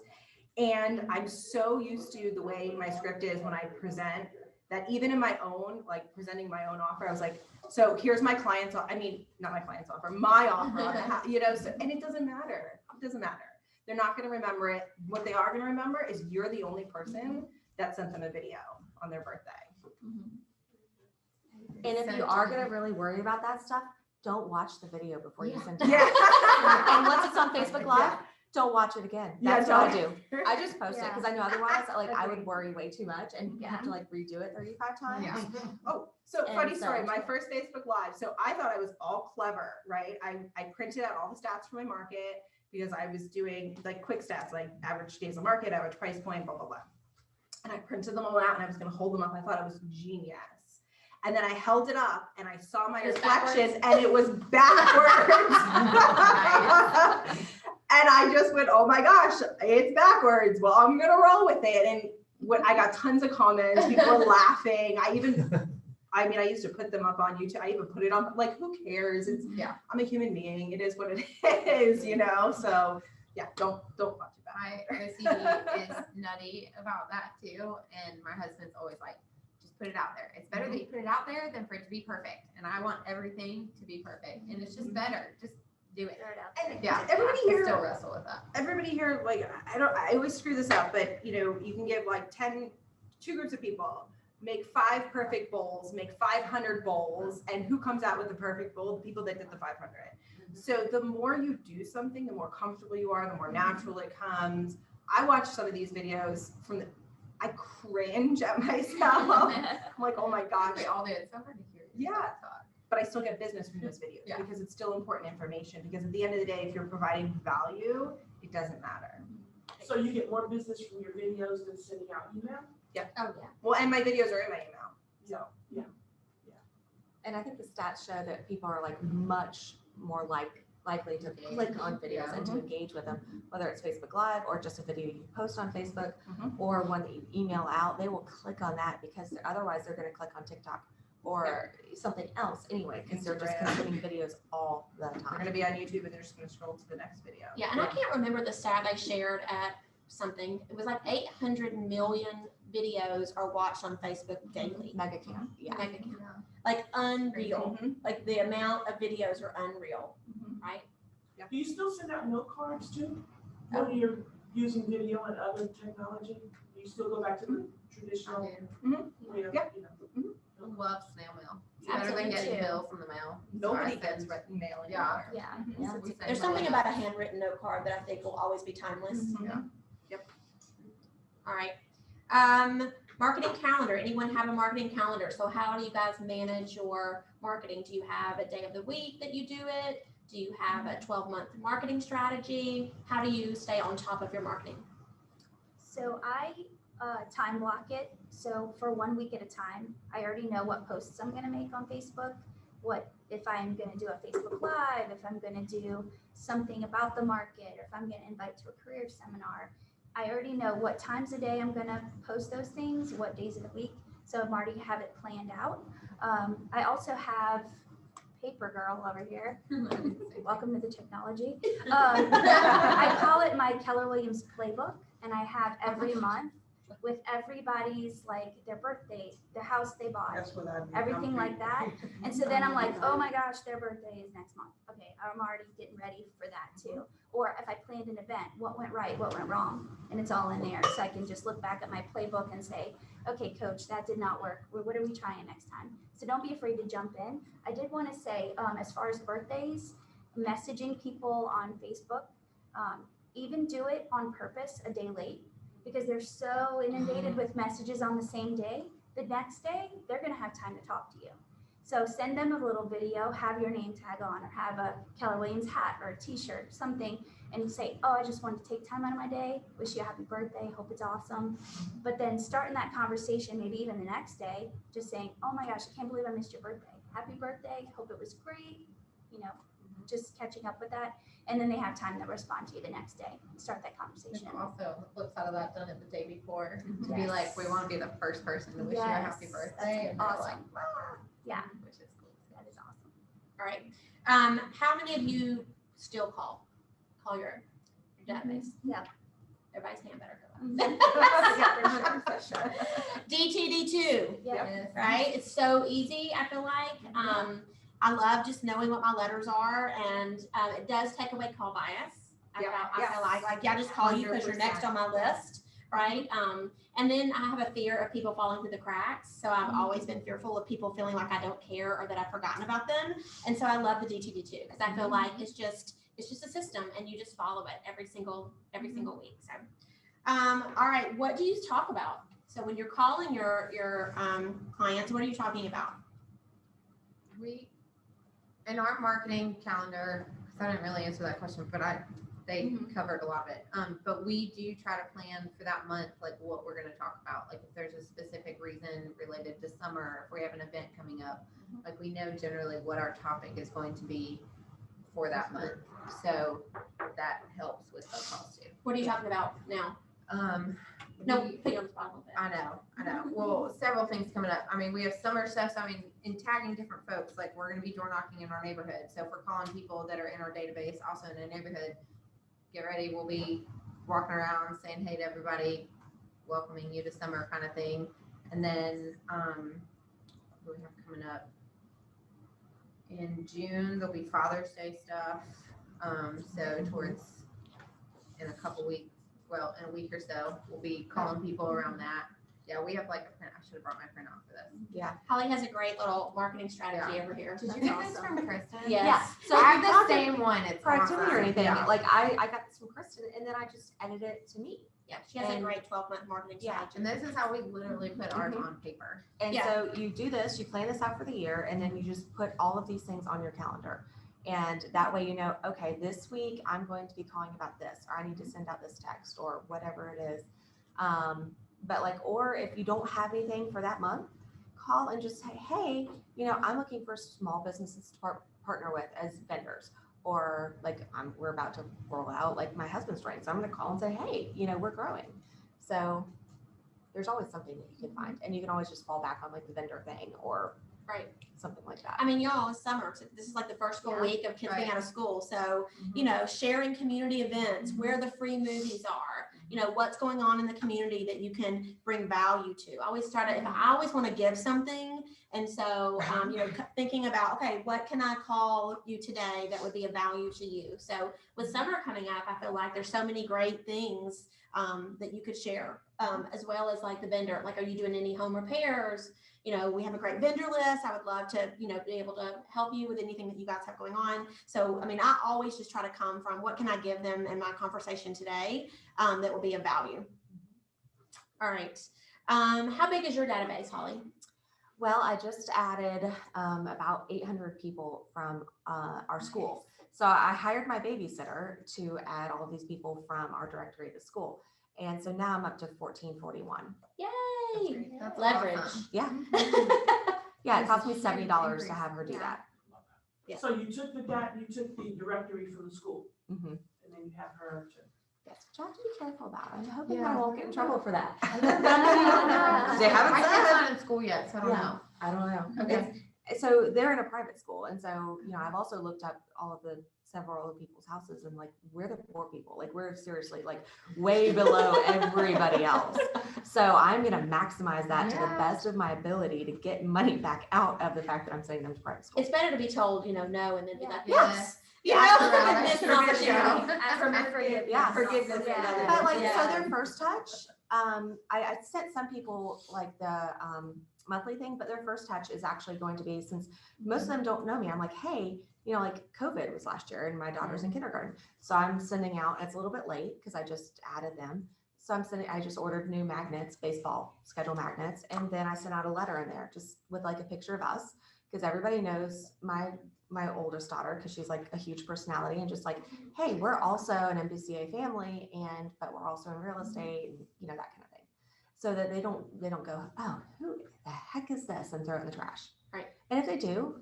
And I'm so used to the way my script is when I present that even in my own, like presenting my own offer, I was like, so here's my client's, not my client's offer, my offer on the house, so, and it doesn't matter. It doesn't matter. They're not going to remember it. What they are going to remember is you're the only person that sent them a video on their birthday. And if you are gonna really worry about that stuff, don't watch the video before you send it. Yeah. And once it's on Facebook Live, don't watch it again. Yeah, That's what I don't. do. I just post it because I know otherwise, like, I would Agreed. worry way too much and have to like redo it 35 times. Yeah. Oh, so And funny so- story, my first Facebook Live. So I thought I was all clever, right? I printed out all the stats for my market because I was doing like quick stats, like average days on market, average price point, blah, blah, blah. And I printed them all out and I was going to hold them up. I thought it was genius. And then I held it up and I saw my It was reflection and it was backwards. And I just went, oh my gosh, it's backwards. Well, I'm going to roll with it. And when I got tons of comments, people were laughing. I used to put them up on YouTube. I even put it on, like, who cares? I'm a human being. It is what it is, So yeah, don't watch it back. My OCD is nutty about that too, and my husband's always like, just put it out there. It's better that you put it out there than for it to be perfect. And I want everything to be perfect, and it's just better. Just do it. And Yeah, everybody I here, still wrestle with that. everybody here, like, I always screw this up, but you can give like two groups of people, make 5 perfect bowls, make 500 bowls, and who comes out with the perfect bowl? The people that did the 500. So the more you do something, the more comfortable you are, the more natural it comes. I watch some of these videos I cringe at myself. I'm like, oh my gosh. We all do. It's so hard to hear. Yeah. Talk. But I still get business from those videos Yeah. because it's still important information. Because at the end of the day, if you're providing value, it doesn't matter. So you get more business from your videos than sending out email? Oh, yeah. Well, and my videos are in my email. So And I think the stats show that people are like much more likely to click on videos and to engage with them, whether it's Facebook Live or just a video you post on Facebook or one that you email out. They will click on that because otherwise they're going to click on TikTok or something else anyway, because they're just Instagram. consuming videos all the they're time. going to be on YouTube and they're just going to scroll to the next video. Yeah, and I can't remember the stat I shared at something. It was like 800 million videos are watched on Facebook daily. Megacam. Yeah. Megacam. Like unreal. Mhm. Like the amount of videos are unreal, right? Do you still send out note cards too? When you're using video and other technology? Do you still go back to the traditional? way of, Yeah. Love snail mail. It's Absolutely, better than getting too. bills from the mail. Nobody So I gets send- written mail Yeah. anymore. Yeah. Yeah. we send There's something money. about a handwritten note card that I think will always be timeless. Mhm. All right. Marketing calendar. Anyone have a marketing calendar? So how do you guys manage your marketing? Do you have a day of the week that you do it? Do you have a 12-month marketing strategy? How do you stay on top of your marketing? So I time block it. So for 1 week at a time, I already know what posts I'm going to make on Facebook. What if I'm going to do a Facebook Live, if I'm going to do something about the market, or if I'm going to invite to a career seminar. I already know what times a day I'm going to post those things, what days of the week. So I'm already have it planned out. I also have Paper Girl over here. Welcome to the technology. I call it my Keller Williams playbook, and I have every month with everybody's like their birthday, the house they bought, That's what I do. everything like that. And so then I'm like, oh my gosh, their birthday is next month. Okay, I'm already getting ready for that too. Or if I planned an event, what went right, what went wrong, and it's all in there. So I can just look back at my playbook and say, okay, coach, that did not work. What are we trying next time? So don't be afraid to jump in. I did want to say, as far as birthdays, messaging people on Facebook, even do it on purpose a day late, because they're so inundated with messages on the same day. The next day, they're going to have time to talk to you. So send them a little video, have your name tag on, or have a Keller Williams hat or a t-shirt, something, and say, oh, I just wanted to take time out of my day, wish you a happy birthday, hope it's awesome. But then starting that conversation, maybe even the next day, just saying, oh my gosh, I can't believe I missed your birthday. Happy birthday, hope it was great, just catching up with that. And then they have time to respond to you the next day, start that conversation. And also, on the flip side of that, done it the day before, to be Yes. like, we want to be the first person to wish you a happy Yes, birthday. that's And they're like, awesome. Yeah, which is cool. that is awesome. All right. How many of you still call your database? Yeah. Everybody's hand better Yeah, go up. DTD2, Yeah. right? It's so easy, I feel like. I love just knowing what my letters are, and it does take away call bias. I feel like I just call you because you're next on my list, right? And then I have a fear of people falling through the cracks. So I've always been fearful of people feeling like I don't care or that I've forgotten about them. And so I love the DTD2 because I feel like it's just a system, and you just follow it every single week. So, all right, what do you talk about? So when you're calling your clients, what are you talking about? We, in our marketing calendar, because I didn't really answer that question, but they covered a lot of it. But we do try to plan for that month, like what we're going to talk about. Like if there's a specific reason related to summer, if we have an event coming up, like we know generally what our topic is going to be for that month. So that helps with the calls too. What are you talking about now? No, put you on the spot a little bit. I know. Well, several things coming up. I mean, we have summer stuff. So, I mean, in tagging different folks, like we're going to be door knocking in our neighborhood. So if we're calling people that are in our database, also in a neighborhood, get ready. We'll be walking around saying hey to everybody, welcoming you to summer kind of thing. And then, what do we have coming up? In June, there'll be Father's Day stuff. So towards in a couple weeks, well, in a week or so, we'll be calling people around that. Yeah, we have like a print. I should have brought my print out for this. Yeah, Holly has a great little marketing strategy over here. Did you get this from Kristen? Yes. Yeah. So I have the same one. It's Productivity awesome. or anything. Yeah. Like I got this from Kristen, and then I just edited it to me. Yeah, she has a And- great 12-month marketing Yeah. strategy. And this is how we literally put ours on paper. And Yeah. so you do this, you plan this out for the year, and then you just put all of these things on your calendar. And that way you know, okay, this week I'm going to be calling about this, or I need to send out this text, or whatever it is. But like, or if you don't have anything for that month, call and just say, hey, I'm looking for small businesses to partner with as vendors. Or like we're about to roll out like my husband's ring. So I'm going to call and say, hey, we're growing. So there's always something that you can find, and you can always just fall back on like the vendor thing or something like that. I mean, y'all, it's summer. So this is like the first full week of kids being out of school. So, sharing community events, where the free movies are, what's going on in the community that you can bring value to. I always I always want to give something. And so, thinking about, okay, what can I call you today that would be of value to you? So with summer coming up, I feel like there's so many great things that you could share, as well as like the vendor, like, are you doing any home repairs? We have a great vendor list. I would love to, be able to help you with anything that you guys have going on. So, I mean, I always just try to come from what can I give them in my conversation today that will be of value. All right. How big is your database, Holly? Well, I just added about 800 people from our school. So I hired my babysitter to add all of these people from our directory to school. And so now I'm up to 1441. Yay! That's Leverage. awesome. Yeah. Yeah, it cost me $70 to have her do that. Yeah. So you took the directory from the school, Mhm. and then you have her to. Yes, which I have to be careful about. I'm hoping Yeah. I won't get in trouble for that. They haven't My said kid's it. not in school yet, so I don't Yeah. know. I don't know. Okay. So they're in a private school, and so I've also looked up all of the several other people's houses, and like we're the poor people, like we're seriously like way below everybody else. So I'm gonna maximize that to the Yeah. best of my ability to get money back out of the fact that I'm sending them to private school. It's better to be told, no, and then be like, Yeah. yes. Yeah. And miss an opportunity. Ask for forgiveness. Yeah. Forgiveness. Yeah. But like, so Yeah. their first touch, I sent some people like the monthly thing, but their first touch is actually going to be, since most of them don't know me, I'm like, hey, like COVID was last year and my daughter's in kindergarten. So I'm sending out, it's a little bit late because I just added them. So I just ordered new magnets, baseball schedule magnets. And then I sent out a letter in there just with like a picture of us, because everybody knows my oldest daughter, because she's like a huge personality, and just like, hey, we're also an MBCA family, but we're also in real estate, and that kind of thing, so that they don't go, oh, who the heck is this, and throw it in the trash. Right. And if they do,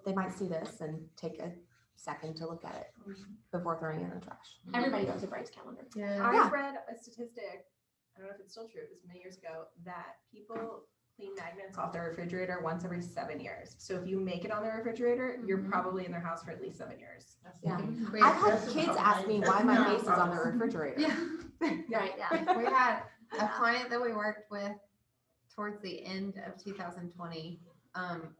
they might see this and take a second to look at it before throwing it in the trash. Everybody knows a Braves calendar. Yeah. I Yeah. read a statistic, I don't know if it's still true, it was many years ago, that people clean magnets off their refrigerator once every 7 years. So if you make it on the refrigerator, you're probably in their house for at least 7 years. Yeah. We I've had, had kids ask me why my face is on the refrigerator. yeah. Right. Yeah. We had a client that we worked with towards the end of 2020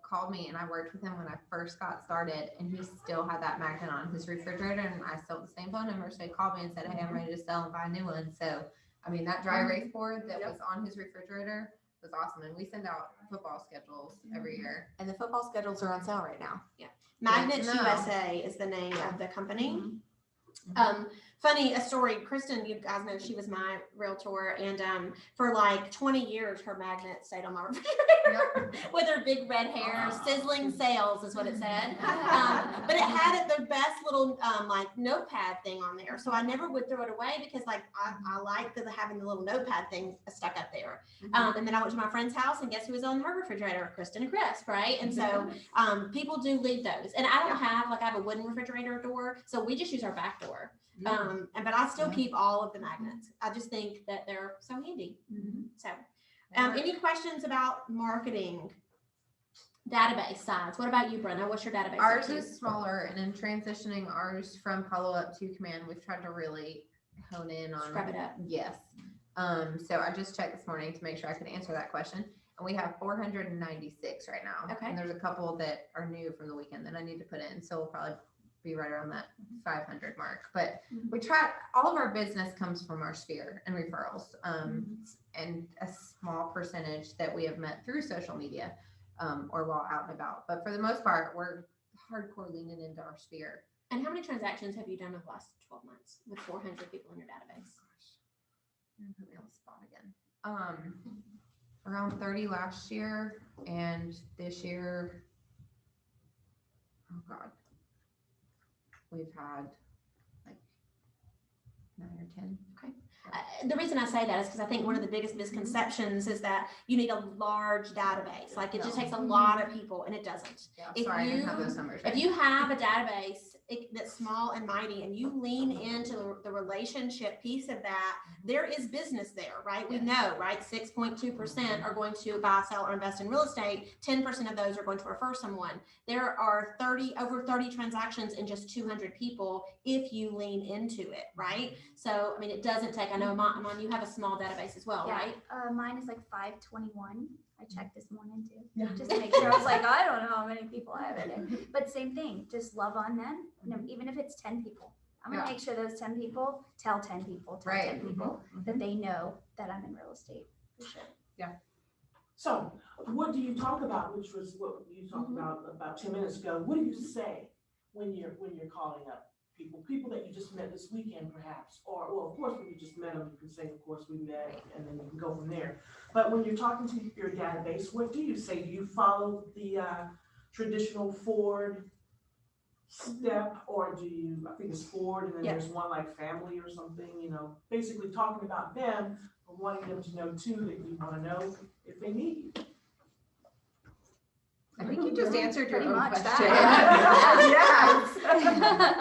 called me, and I worked with him when I first got started, and he still had that magnet on his refrigerator, and I still had the same phone number, so he called me and said, hey, I'm ready to sell and buy a new one. So I mean, that dry erase board that was on his refrigerator was awesome, and we send out football schedules every year. And the football schedules are on sale right now. Magnets No. USA is the name of the company. Mm-hmm. Funny, a story, Kristen, you guys know she was my realtor, and for like 20 years, her magnet stayed on my refrigerator with her big red hair, sizzling sales is what it said. But it had the best little like notepad thing on there. So I never would throw it away because like I like having the little notepad thing stuck up there. And then I went to my friend's house, and guess who was on her refrigerator? Kristen and Chris, right? And so people do leave those. And I don't have, like, I have a wooden refrigerator door, so we just use our back door. But I still keep all of the magnets. I just think that they're so handy. So, any questions about marketing database sides? What about you, Brenna? What's your database? Ours like? is smaller, and in transitioning ours from Palo up to Command, we've tried to really hone in on. Scrub it up. Yes. So I just checked this morning to make sure I could answer that question, and we have 496 right now. Okay. And there's a couple that are new from the weekend that I need to put in, so we'll probably be right around that 500 mark. But we try, all of our business comes from our sphere and referrals, and a small percentage that we have met through social media, or while out and about. But for the most part, we're hardcore leaning into our sphere. And how many transactions have you done over the last 12 months with 400 people in your database? You're gonna put me on the spot again. Around 30 last year, and this year, oh God, we've had like 9 or 10. Okay. The reason I say that is because I think one of the biggest misconceptions is that you need a large database. Like it just takes a lot of people, and it doesn't. Yeah, If sorry, I you- didn't have those numbers. If you have a database that's small and mighty, and you lean into the relationship piece of that, there is business there, right? We know, right? 6.2% are going to buy, sell, or invest in real estate. 10% of those are going to refer someone. There are over 30 transactions in just 200 people if you lean into it, right? So, I mean, it doesn't take, I know, Mom, you have a small database as well, right? Mine is like 521. I checked this morning too, just to make sure. I was like, I don't know how many people I have in there. But same thing, just love on them. Even if it's 10 people, I'm gonna make sure those 10 people tell 10 people, tell 10 people that they know that I'm in real estate, for sure. So what do you talk about, which was what you talked about 10 minutes ago? What do you say when you're calling up people that you just met this weekend perhaps? Or, well, of course, when you just met them, you can say, of course, we met, and then you can go from there. But when you're talking to your database, what do you say? Do you follow the traditional Ford step, or do you, I think it's forward, and then Yeah. there's one like family or something, you know, basically talking about them, but wanting them to know too, that you wanna know if they need you. I think you just answered your Pretty own much question. that.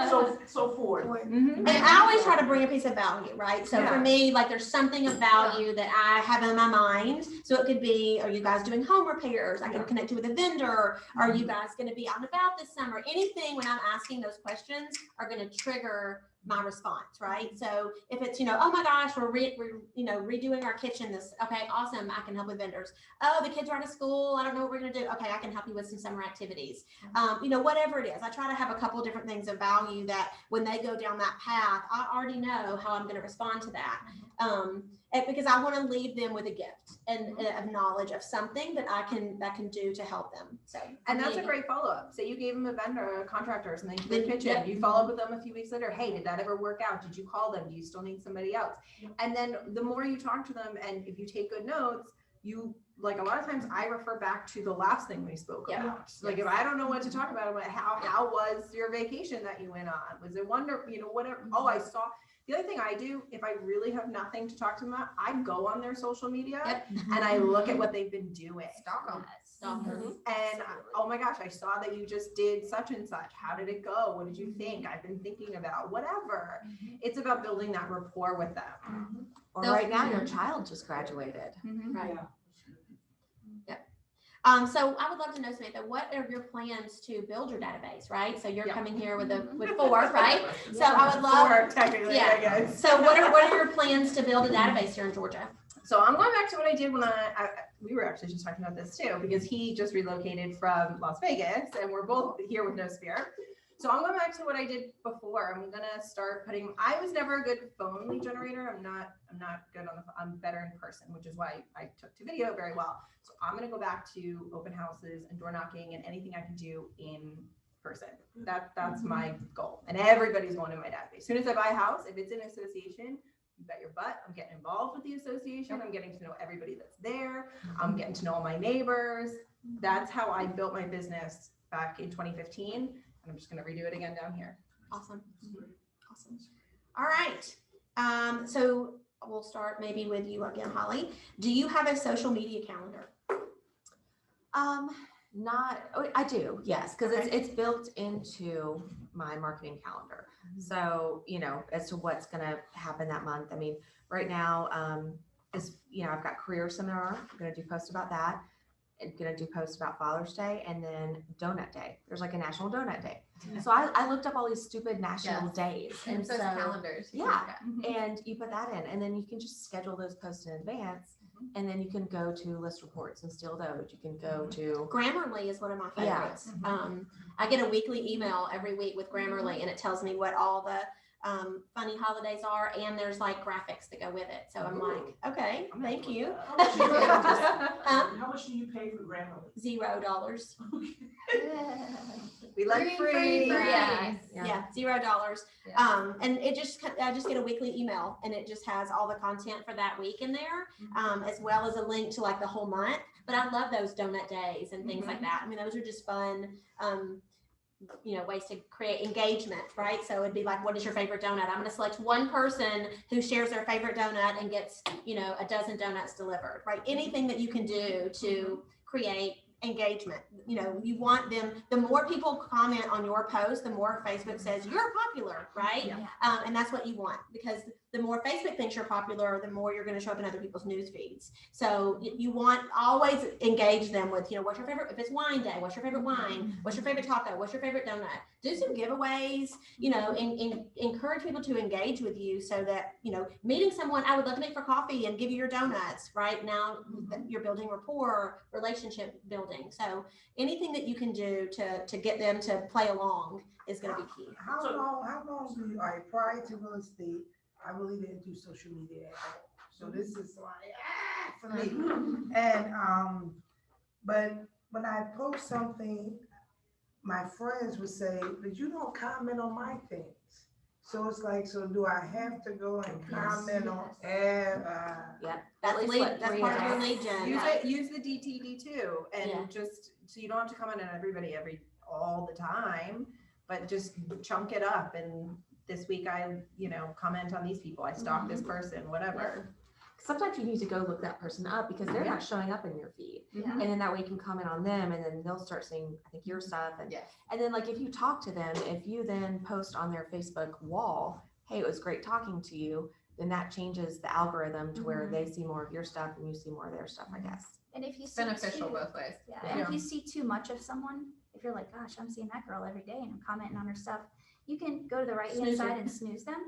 Yes. So forward. Mhm. And I always try to bring a piece of value, right? So for Yeah. me, like there's something of value that I have in my mind. So it could be, are you guys doing home repairs? I can connect you with a vendor. Are you guys going to be out and about this summer? Anything when I'm asking those questions are going to trigger my response, right? So if it's, oh my gosh, we're redoing our kitchen this, okay, awesome. I can help with vendors. Oh, the kids are out of school. I don't know what we're going to do. Okay, I can help you with some summer activities. Whatever it is, I try to have a couple different things of value that when they go down that path, I already know how I'm going to respond to that. And because I want to leave them with a gift and of knowledge of something that I can do to help them. So, And that's a great follow-up. Say you gave them a vendor, a contractor, and they did their kitchen. Yep. You follow up with them a few weeks later. Hey, did that ever work out? Did you call them? Do you still need somebody else? And then the more you talk to them, and if you take good notes, you like a lot of times I refer back to the last thing we spoke about. Like if I don't know what to talk about, I'm like, how was your vacation that you went on? Was it wonderful? Whatever. Oh, I saw. The other thing I do, if I really have nothing to talk to them about, I go on their social media and I look at what they've been doing. And oh my gosh, I saw that you just did such and such. How did it go? What did you think? I've been thinking about whatever. It's about building that rapport with them. Or right now, your child just graduated. Right. Yeah. So I would love to know, Samantha, what are your plans to build your database, right? So you're Yeah. coming here with 4, right? So I would love, Or technically, yeah. I guess. So what are your plans to build a database here in Georgia? So I'm going back to what I did when we were actually just talking about this too, because he just relocated from Las Vegas and we're both here with no spare. So I'm going back to what I did before. I'm gonna start putting, I was never a good phone lead generator. I'm not good on the phone. I'm better in person, which is why I took to video very well. So I'm gonna go back to open houses and door knocking and anything I can do in person. That's my goal. And everybody's going in my database. As soon as I buy a house, if it's an association, you bet your butt, I'm getting involved with the association. I'm getting to know everybody that's there. I'm getting to know all my neighbors. That's how I built my business back in 2015. I'm just going to redo it again down here. Awesome. Awesome. All right. So we'll start maybe with you again, Holly. Do you have a social media calendar? I do, yes, because it's built into my marketing calendar. So, as to what's going to happen that month. I mean, right now, I've got career seminar. I'm going to do posts about that. I'm going to do posts about Father's Day and then Donut Day. There's like a National Donut Day. So I looked up all these stupid national days. And so calendars. Yeah. And you put that in and then you can just schedule those posts in advance. And then you can go to list reports and steal those. You can go to Grammarly is one of my Yeah. favorites. I get a weekly email every week with Grammarly and it tells me what all the funny holidays are and there's like graphics that go with it. So I'm like, okay, thank you. How much do you pay for Grammarly? $0. We like free. Yeah, Yeah. $0. Yeah. And I just get a weekly email and it just has all the content for that week in there, as well as a link to like the whole month. But I love those donut days and things like that. I mean, those are just fun, ways to create engagement, right? So it'd be like, what is your favorite donut? I'm going to select one person who shares their favorite donut and gets, a dozen donuts delivered, right? Anything that you can do to create engagement. You want them, the more people comment on your post, the more Facebook says you're popular, right? And that's what you want, because the more Facebook thinks you're popular, the more you're going to show up in other people's news feeds. So you want always engage them with, what's your favorite, if it's wine day, what's your favorite wine? What's your favorite taco? What's your favorite donut? Do some giveaways, encourage people to engage with you so that, meeting someone, I would love to meet for coffee and give you your donuts, right? Now you're building rapport, relationship building. So anything that you can do to get them to play along is going to be key. How long do you, prior to real estate, I really didn't do social media at all. So this is like, for me. And, but when I post something, my friends would say, but you don't comment on my things. So it's like, so do I have to go and comment on That's part of your lead gen. Use the DTD too, and just so you don't have to comment on everybody all the time. but just chunk it up. And this week I, comment on these people, I stalk this person, whatever. Sometimes you need to go look that person up because they're not showing up in your feed. Yeah. And then that way you can comment on them and then they'll start seeing, I think, your stuff. And, Yes. and then like, if you talk to them, if you then post on their Facebook wall, hey, it was great talking to you, then that changes the algorithm to where they see more of your stuff and you see more of their stuff, I guess. And if you It's see beneficial too- both ways. Yeah, and if you see too much of someone, if you're like, gosh, I'm seeing that girl every day and I'm commenting on her stuff, you can go to the right hand Snooze her. side and snooze them.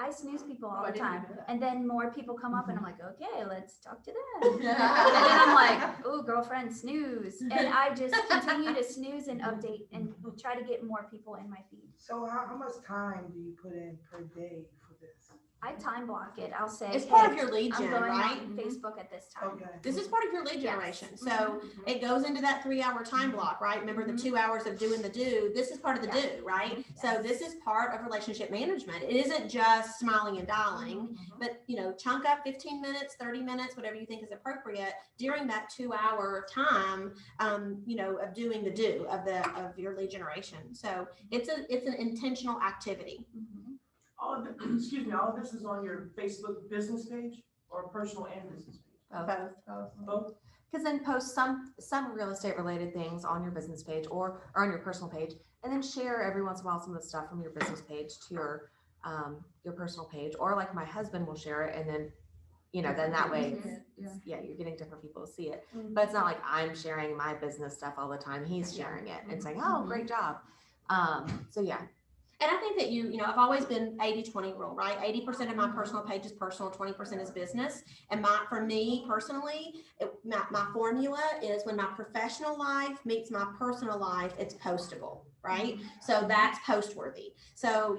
I snooze people all Oh, I the didn't time. know that. And then more people come up and I'm like, okay, let's talk to them. And then I'm like, ooh, girlfriend, snooze. And I just continue to snooze and update and try to get more people in my feed. So how much time do you put in per day for this? I time block it. I'll say, It's part hey, of your lead I'm gen, going right? on Facebook at this time. Okay. This is part of your lead Yes. generation. So it goes into that 3-hour time block, right? Remember the 2 hours of doing the do, this is part of the Yeah. do, right? So Yes. this is part of relationship management. It isn't just smiling and dialing, but chunk up 15 minutes, 30 minutes, whatever you think is appropriate during that 2-hour time, of doing the do of your lead generation. So it's an intentional activity. All this is on your Facebook business page or personal and business page? Both. Both? Because then post some real estate related things on your business page or on your personal page, and then share every once in a while some of the stuff from your business page to your personal page. Or like my husband will share it, and then then that way, you're getting different people to see it. But it's not like I'm sharing my business stuff all the time. He's sharing it and saying, "Oh, great job." So yeah. And I think that I've always been 80-20 rule, right? 80% of my personal page is personal, 20% is business. And for me personally, my formula is when my professional life meets my personal life, it's postable, right? So that's post worthy. So,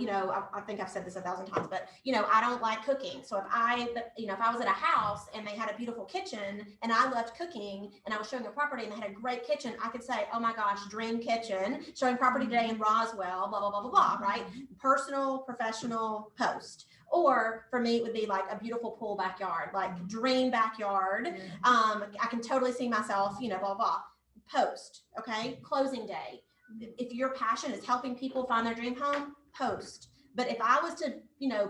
I think I've said this 1,000 times, but I don't like cooking. So if I was at a house and they had a beautiful kitchen and I loved cooking and I was showing a property and they had a great kitchen, I could say, oh my gosh, dream kitchen, showing property today in Roswell, blah, blah, blah, blah, blah, right? Personal, professional, post. Or for me, it would be like a beautiful pool backyard, like dream backyard. I can totally see myself, blah, blah, post. Okay. Closing day. If your passion is helping people find their dream home, post. But if I was to,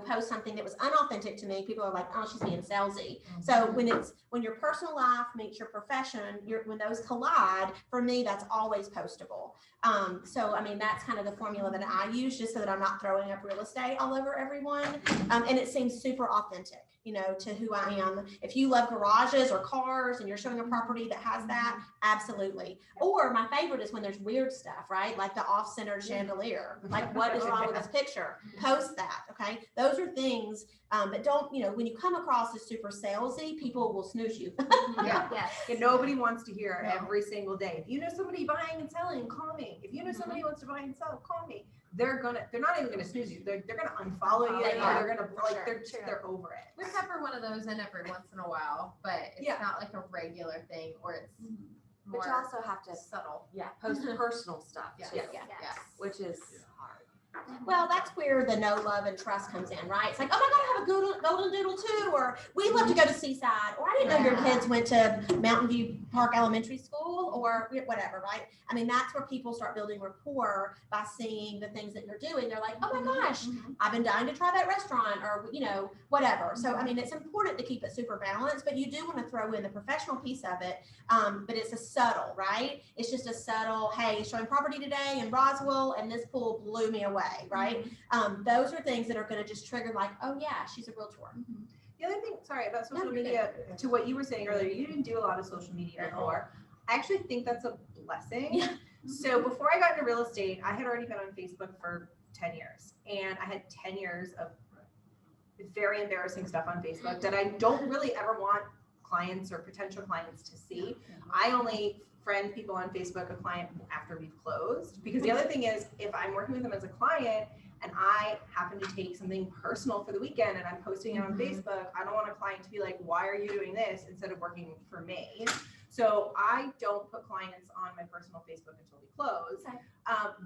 post something that was unauthentic to me, people are like, oh, she's being salesy. So when your personal life meets your profession, when those collide, for me, that's always postable. So, that's kind of the formula that I use just so that I'm not throwing up real estate all over everyone. And it seems super authentic, to who I am. If you love garages or cars and you're showing a property that has that, absolutely. Or my favorite is when there's weird stuff, right? Like the off-centered chandelier. Like, what is wrong with this picture? Post that, okay? Those are things, but don't, when you come across as super salesy, people will snooze you. Yes. And nobody wants to hear every single day. If you know somebody buying and selling, call me. If you know somebody wants to buy and sell, call me. They're not even gonna snooze you. They're gonna unfollow you. They Or are, they're gonna for sure. they're over it. We pepper one of those in every once in a while, but it's Yeah. not like a regular thing, or it's But you more also have to subtle. post personal stuff Yes. too, Yes. Yes. which is hard. Well, that's where the no love and trust comes in, right? It's like, oh my God, I have a golden doodle too, or we love to go to Seaside, or I didn't know your kids went to Mountain View Park Elementary School, or whatever, right? That's where people start building rapport by seeing the things that you're doing. They're like, oh my gosh, I've been dying to try that restaurant, or whatever. So it's important to keep it super balanced, but you do want to throw in the professional piece of it. But it's a subtle, right? It's just a subtle, hey, showing property today in Roswell, and this pool blew me away, right? Those are things that are going to just trigger like, oh yeah, she's a realtor. The other thing, sorry, about social No, you're media, to what you were saying earlier, you didn't do a lot of social media before. I actually think that's a blessing. Yeah. So before I got into real estate, I had already been on Facebook for 10 years. And I had 10 years of very embarrassing stuff on Facebook that I don't really ever want clients or potential clients to see. I only friend people on Facebook, a client, after we've closed. Because the other thing is, if I'm working with them as a client and I happen to take something personal for the weekend and I'm posting it on Facebook, I don't want a client to be like, why are you doing this instead of working for me? So I don't put clients on my personal Facebook until we close,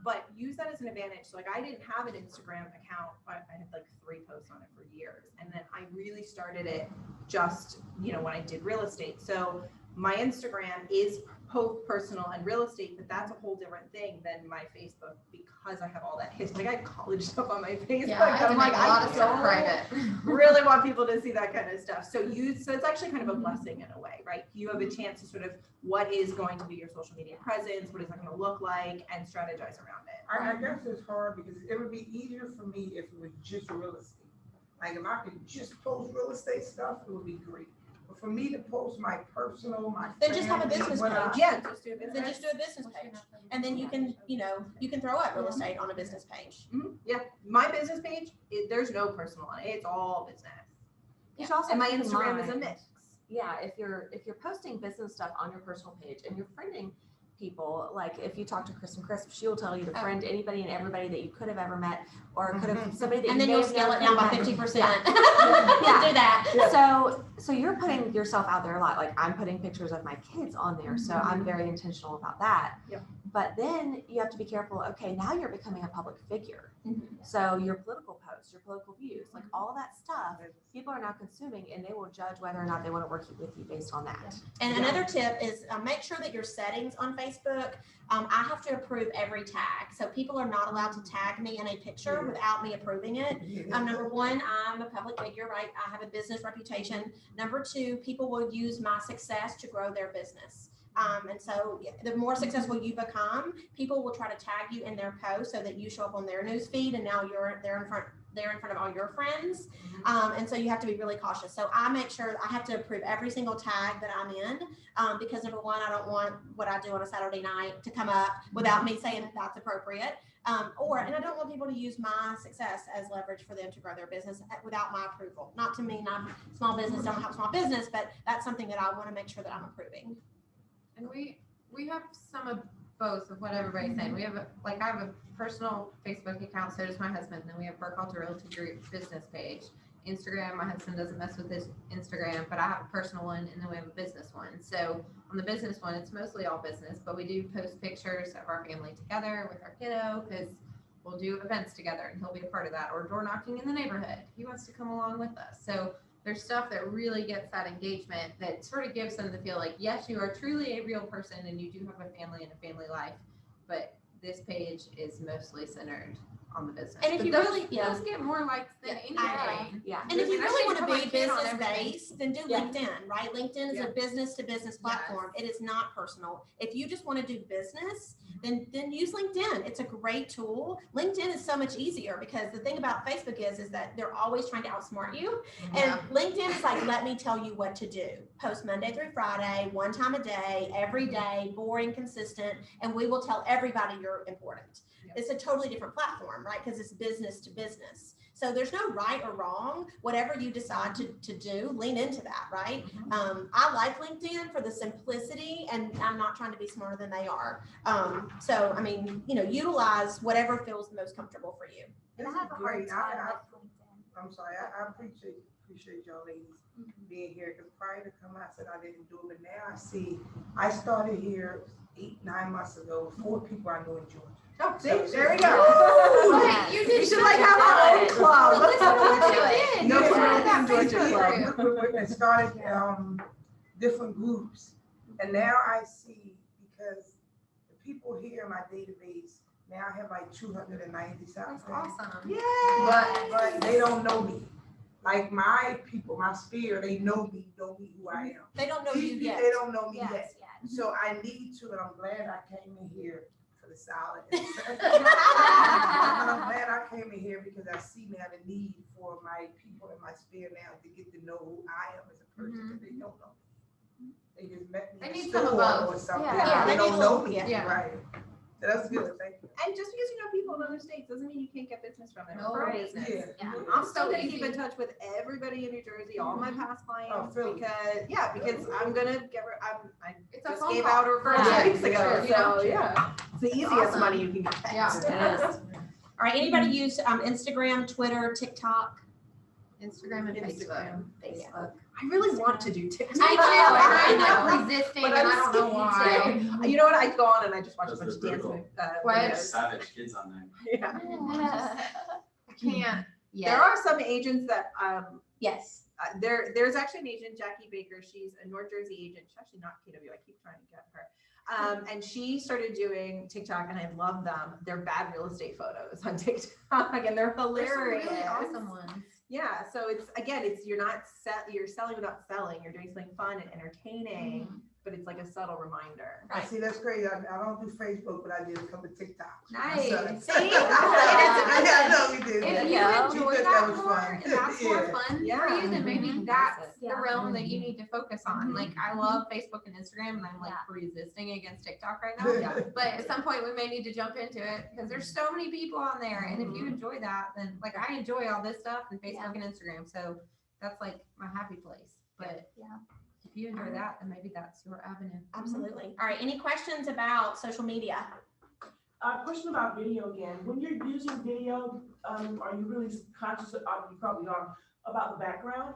but use that as an advantage. So like I didn't have an Instagram account. I had like 3 posts on it for years. And then I really started it just, when I did real estate. So my Instagram is both personal and real estate, but that's a whole different thing than my Facebook because I have all that history. Like I have college stuff on my Facebook. Yeah, I have to I'm make like, a lot of I stuff don't private. really want people to see that kind of stuff. So it's actually kind of a blessing in a way, right? You have a chance to sort of what is going to be your social media presence, what is that going to look like, and strategize around it. I guess it's hard because it would be easier for me if it was just real estate. Like if I could just post real estate stuff, it would be great. But for me to post my personal, my Then just have a family, business what I- page. Yeah, just do a business. Then just do a business page. And then you can, you can throw up real estate on a business page. Yeah, my business page, there's no personal on it. It's all business. You should also And my keep in Instagram is a mind- mix. Yeah, if you're posting business stuff on your personal page and you're friending people, like if you talk to Kristen Crisp, she will tell you to friend anybody and everybody that you could have ever met or could have somebody that And you then may you'll have scale known it down by could have 50%. met. Yeah. Do that. So you're putting yourself out there a lot. Like I'm putting pictures of my kids on there, so I'm very intentional about that. Yep. But then you have to be careful. Okay, now you're becoming a public figure. Mhm. So your political posts, your political views, like all that stuff, people are now consuming, and they will judge whether or not they want to work with you based on that. And another tip is make sure that your settings on Facebook, I have to approve every tag. So people are not allowed to tag me in a picture without me approving it. Number one, I'm a public figure, right? I have a business reputation. Number two, people will use my success to grow their business. And so the more successful you become, people will try to tag you in their post so that you show up on their news feed, and now they're in front of all your friends. And so you have to be really cautious. So I make sure I have to approve every single tag that I'm in, because number one, I don't want what I do on a Saturday night to come up without me saying that's appropriate. And I don't want people to use my success as leverage for them to grow their business without my approval. Not to mean I'm small business, don't have small business, but that's something that I want to make sure that I'm approving. And we have some of both of what everybody's saying. We have I have a personal Facebook account, so does my husband. Then we have Burkhalter Realty Group business page. Instagram, my husband doesn't mess with his Instagram, but I have a personal one, and then we have a business one. So on the business one, it's mostly all business, but we do post pictures of our family together with our kiddo, because we'll do events together and he'll be a part of that, or door knocking in the neighborhood. He wants to come along with us. So there's stuff that really gets that engagement that sort of gives them the feel like, yes, you are truly a real person and you do have a family and a family life, but this page is mostly centered on the business. And if But you those, really- yeah. those get more likes than anything. Yeah. And if you I really should want to put my be kid on business everything. based, then do Yeah. LinkedIn, right? LinkedIn is Yeah. a business to business platform. It is not personal. If you just want to do business, then use LinkedIn. It's a great tool. LinkedIn is so much easier because the thing about Facebook is that they're always trying to outsmart you. And LinkedIn is like, let me tell you what to do. Post Monday through Friday, one time a day, every day, boring, consistent, and we will tell everybody you're important. It's a totally different platform, right? Because it's business to business. So there's no right or wrong. Whatever you decide to do, lean into that, right? I like LinkedIn for the simplicity, and I'm not trying to be smarter than they are. So, I mean, utilize whatever feels the most comfortable for you. This I is have a hard great. time with LinkedIn. I'm sorry, I appreciate y'all ladies being here, because prior to coming, I said I didn't do it, but now I see, I started here 8-9 months ago with 4 people I knew in Georgia. Oh, see, So- there we go. Right, you did We should such like a have our own good- club. Well, listen to what you did. No, You for started real, that Georgia, Facebook group. and started different groups, and now I see, because the people here in my database, now I have like 290 something. That's awesome. Yeah, but they don't know me. Like my people, my sphere, they know me who I am. They don't know you These yet. people, they don't know me Yes, yet. yes. So I need to, and I'm glad I came in here for the salad. And I'm glad I came in here because I see now the need for my people in my sphere now to get to know who I am as a person, because they don't know me. They just met me They in need the some of store both. or something. Yeah. They They need don't a know little- me, yeah. right? So that's good, thank you. And just because you know people in other states doesn't mean you can't get business from them. No, Refer right. business. Yeah. I'm still gonna So keep in easy. touch with everybody in New Jersey, all my past Oh, clients, Philly. because I'm gonna get, I It's a just phone gave call. out a referral Yeah, 2 weeks ago, sure, you know. so yeah. It's the easiest Awesome. money you can get. Yeah. It is. All right, anybody use Instagram, Twitter, TikTok? Instagram and Facebook. Facebook. I really want to do TikTok. I know, I'm resisting But and I'm I don't know scared why. You know what, I go on and I just watch a Those bunch are of dance brutal. What? videos. Savage kids on there. Yeah. I can't There yet. are some agents that, Yes. there's actually an agent, Jackie Baker. She's a North Jersey agent. She's actually not KW. I keep trying to get her. And she started doing TikTok, and I love them. They're bad real estate photos on TikTok, and they're There's some hilarious. really awesome ones. Yeah, so you're selling without selling. You're doing something fun and entertaining, but it's like a subtle reminder. Right. See, that's crazy. I don't do Facebook, but I did a couple of TikToks. Nice. See? I know we did. If We you did enjoy that that was more fun. and that's more Yeah. fun for Yeah. you, then maybe that's the Yeah. realm that you need to focus on. Mhm. Like I love Facebook and Instagram, and I'm like Yeah. resisting against TikTok right now. Yeah. But at some point we may need to jump into it because there's so many people on there. And if you enjoy that, then like I enjoy all this stuff and Facebook and Instagram. So that's like my happy place. But Yeah. if you enjoy that, then maybe that's your avenue. Absolutely. All right, any questions about social media? Question about video again. When you're using video, are you really conscious of, you probably are, about the background?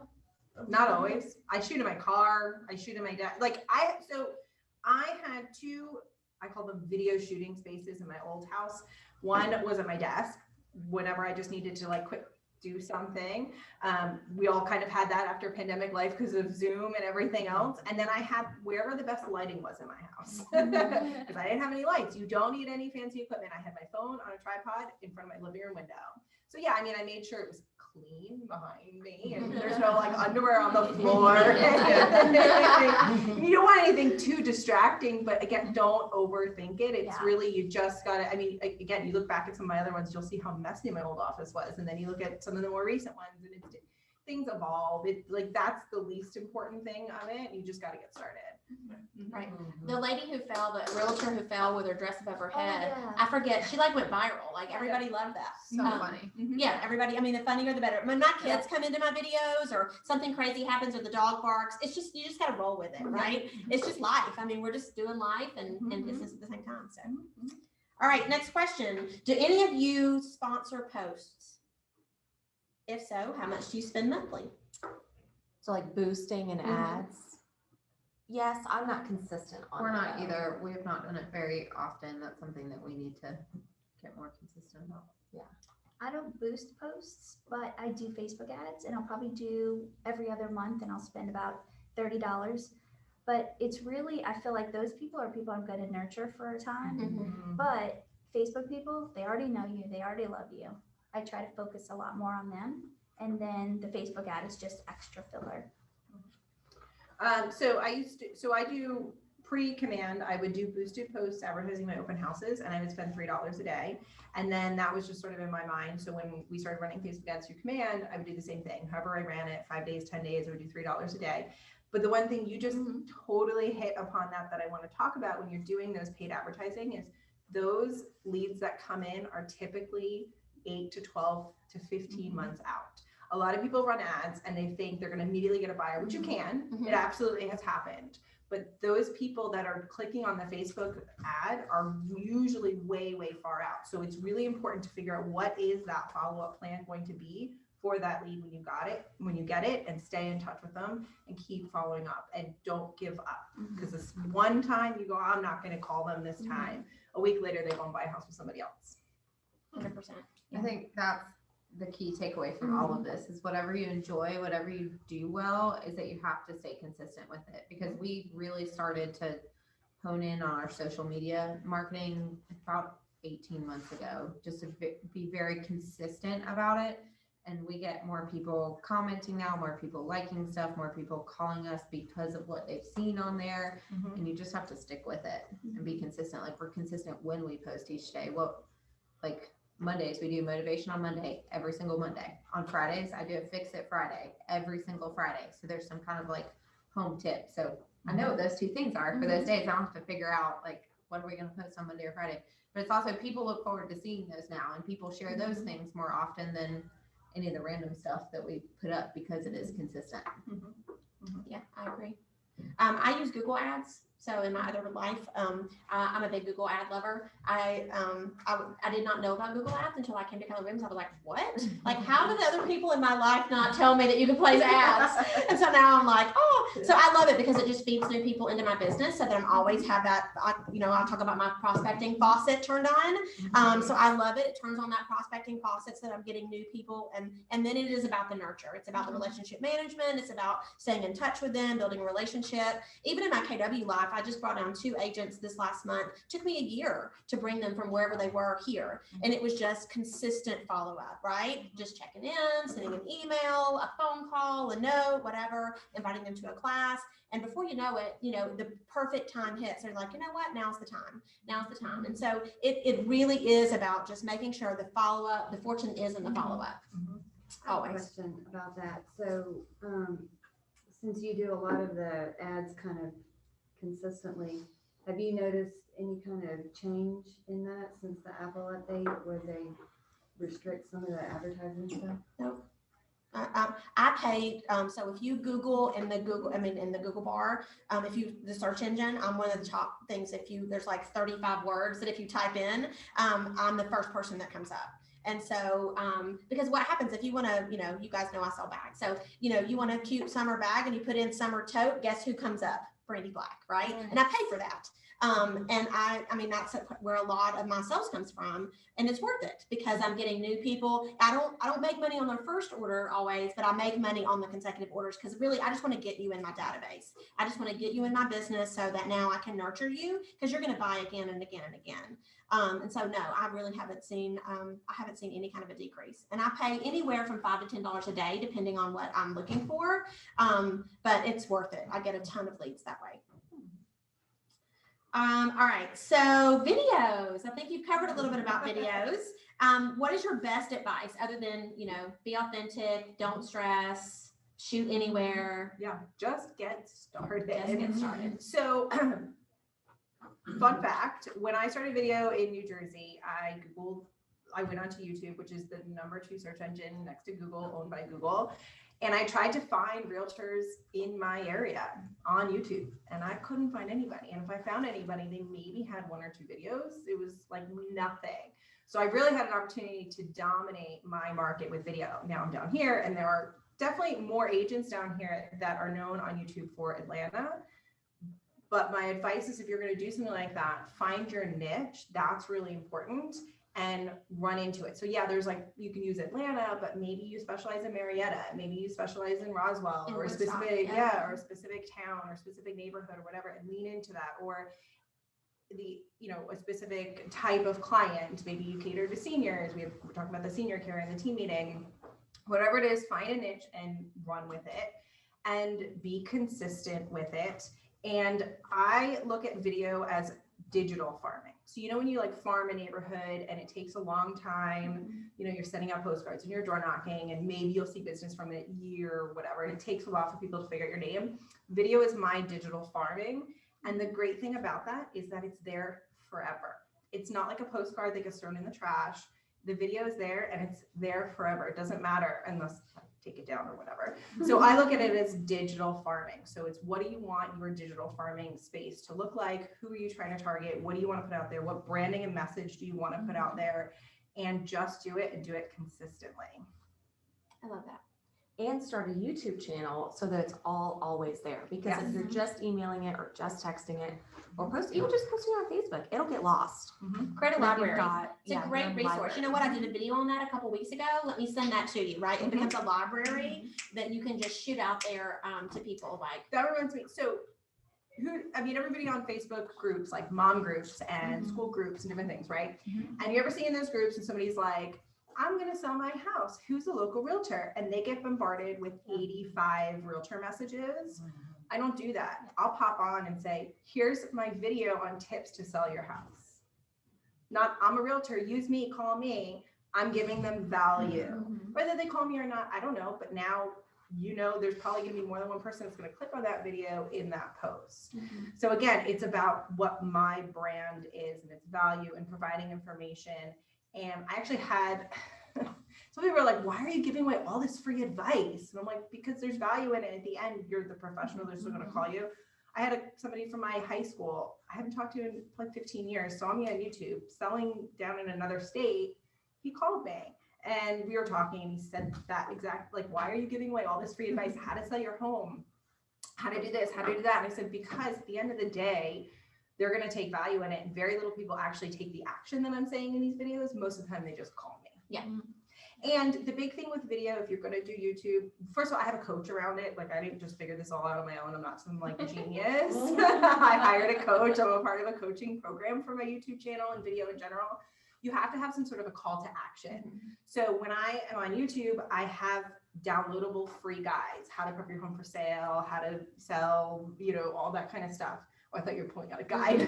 of the Not video? always. I shoot in my car. I shoot in my desk. So I had two, I call them video shooting spaces in my old house. One was at my desk whenever I just needed to like quick do something. We all kind of had that after pandemic life because of Zoom and everything else. And then I had wherever the best lighting was in my house. Because I didn't have any lights. You don't need any fancy equipment. I had my phone on a tripod in front of my living room window. So yeah, I mean, I made sure it was clean behind me and there's no like underwear on the floor. You don't want anything too distracting, but again, don't overthink it. It's Yeah. really, you just gotta, I mean, again, you look back at some of my other ones, you'll see how messy my old office was. And then you look at some of the more recent ones and things evolve. Like that's the least important thing of it. You just gotta get started. Right. The lady who fell, the realtor who fell with her dress above her Oh, head, yeah. I forget, she like went viral. Like everybody loved that. So funny. Yeah, everybody, I mean, the funnier the better. When my kids come into my videos or something crazy happens or the dog barks, it's just, you just gotta roll with it, right? It's just life. I mean, we're just doing life and business at the same time, so. All right, next question. Do any of you sponsor posts? If so, how much do you spend monthly? So like boosting and Mhm. ads. Yes, I'm not consistent on We're it, not though. either. We have not done it very often. That's something that we need to get more consistent about. I don't boost posts, but I do Facebook ads, and I'll probably do every other month, and I'll spend about $30. But it's really, I feel like those people are people I'm going to nurture for a time. Mm-hmm. But Facebook people, they already know you, they already love you. I try to focus a lot more on them, and then the Facebook ad is just extra filler. So I do pre-command, I would do boosted posts advertising my open houses, and I would spend $3 a day. And then that was just sort of in my mind. So when we started running Facebook ads through command, I would do the same thing. However I ran it, 5 days, 10 days, I would do $3 a day. But the one thing you just totally hit upon that I want to talk about when you're doing those paid advertising is those leads that come in are typically 8 to 12 to 15 months out. A lot of people run ads and they think they're going to immediately get a buyer, which you can. It absolutely has happened. But those people that are clicking on the Facebook ad are usually way, way far out. So it's really important to figure out what is that follow-up plan going to be for that lead when you get it, and stay in touch with them and keep following up and don't give up. Because this one time you go, I'm not going to call them this time. A week later, they go and buy a house with somebody else. 100%. I think that's the key takeaway from all of this is whatever you enjoy, whatever you do well, is that you have to stay consistent with it, because we really started to hone in on our social media marketing about 18 months ago, just to be very consistent about it. And we get more people commenting now, more people liking stuff, more people calling us because of what they've seen on there. And you just have to stick with it and be consistent. Like we're consistent when we post each day. Well, like Mondays, we do motivation on Monday, every single Monday. On Fridays, I do a fix it Friday, every single Friday. So there's some kind of like home tip. So I know what those two things are for those days. I don't have to figure out like, what are we going to post on Monday or Friday? But it's also people look forward to seeing those now, and people share those things more often than any of the random stuff that we put up because it is consistent. Yeah, I agree. I use Google Ads. So in my other life, I'm a big Google ad lover. I did not know about Google Ads until I came to Keller Williams. I was like, what? Like, how did the other people in my life not tell me that you could place ads? And so now I'm like, oh, so I love it because it just feeds new people into my business so that I'm always have that, I'll talk about my prospecting faucet turned on. So I love it. It turns on that prospecting faucet so that I'm getting new people. And then it is about the nurture. It's about the relationship management. It's about staying in touch with them, building a relationship. Even in my KW life, life. I just brought down 2 agents this last month. Took me a year to bring them from wherever they were here. And it was just consistent follow-up, right? Just checking in, sending an email, a phone call, a note, whatever, inviting them to a class. And before you know it, the perfect time hits. They're like, you know what? Now's the time. Now's the time. And so it really is about just making sure the follow-up, the fortune is in the follow-up. I have a Always. question about that. So, since you do a lot of the ads kind of consistently, have you noticed any kind of change in that since the Apple update where they restrict some of the advertising stuff? Nope. I paid, so if you Google in the Google bar, the search engine, I'm one of the top things. There's like 35 words that if you type in, I'm the first person that comes up. And so, because what happens if you want to, you guys know I sell bags. So, you want a cute summer bag and you put in summer tote, guess who comes up? Brandy Black, right? And I pay for that. And that's where a lot of my sales comes from, and it's worth it because I'm getting new people. I don't make money on their first order always, but I make money on the consecutive orders because really I just want to get you in my database. I just want to get you in my business so that now I can nurture you because you're going to buy again and again and again. And so no, I really haven't seen any kind of a decrease. And I pay anywhere from $5 to $10 a day depending on what I'm looking for. But it's worth it. I get a ton of leads that way. All right, so videos. I think you've covered a little bit about videos. What is your best advice other than, be authentic, don't stress, shoot anywhere? Yeah, just get started. Just get started. So, fun fact, when I started video in New Jersey, I went onto YouTube, which is the #2 search engine next to Google, owned by Google. And I tried to find realtors in my area on YouTube and I couldn't find anybody. And if I found anybody, they maybe had 1 or 2 videos. It was like nothing. So I really had an opportunity to dominate my market with video. Now I'm down here and there are definitely more agents down here that are known on YouTube for Atlanta. But my advice is if you're going to do something like that, find your niche. That's really important. And run into it. So yeah, there's you can use Atlanta, but maybe you specialize in Marietta, maybe you specialize in Roswell or a specific, or a specific town or a specific neighborhood or whatever, and lean into that. Or a specific type of client, maybe you cater to seniors. We're talking about the senior care in the team meeting, whatever it is, find a niche and run with it and be consistent with it. And I look at video as digital farming. So, when you farm a neighborhood and it takes a long time, you're sending out postcards and you're door knocking and maybe you'll see business from a year or whatever. And it takes a while for people to figure out your name. Video is my digital farming. And the great thing about that is that it's there forever. It's not like a postcard that gets thrown in the trash. The video is there and it's there forever. It doesn't matter unless I take it down or whatever. So I look at it as digital farming. So it's what do you want your digital farming space to look like? Who are you trying to target? What do you want to put out there? What branding and message do you want to put out there? And just do it and do it consistently. I love that. And start a YouTube channel so that it's always there. Because if you're just emailing it or just texting it or even just posting it on Facebook, it'll get lost. Create a library. It's a great resource. Library. You know what? I did a video on that a couple weeks ago. Let me send that to you, right? It becomes a library that you can just shoot out there to people. That reminds me. So everybody on Facebook groups, like mom groups and school groups and different things, right? And you ever see in those groups and somebody's like, I'm going to sell my house. Who's a local realtor? And they get bombarded with 85 realtor messages. I don't do that. I'll pop on and say, here's my video on tips to sell your house. Not, I'm a realtor, use me, call me. I'm giving them value. Whether they call me or not, I don't know. But now, there's probably going to be more than one person that's going to click on that video in that post. So again, it's about what my brand is and its value and providing information. And I actually had, some people were like, why are you giving away all this free advice? And I'm like, because there's value in it. At the end, you're the professional. They're still going to call you. I had somebody from my high school. I haven't talked to him in like 15 years. Saw me on YouTube selling down in another state. He called me and we were talking and he said that exact, why are you giving away all this free advice? How to sell your home, how to do this, how to do that. And I said, because at the end of the day, they're going to take value in it. And very little people actually take the action that I'm saying in these videos. Most of the time they just call me. Yeah. And the big thing with video, if you're gonna do YouTube, first of all, I have a coach around it. Like I didn't just figure this all out on my own. I'm not some like genius. I hired a coach. I'm a part of a coaching program for my YouTube channel and video in general. You have to have some sort of a call to action. So when I am on YouTube, I have downloadable free guides, how to prep your home for sale, how to sell, you know, all that kind of stuff. Oh, I thought you were pulling out a guide.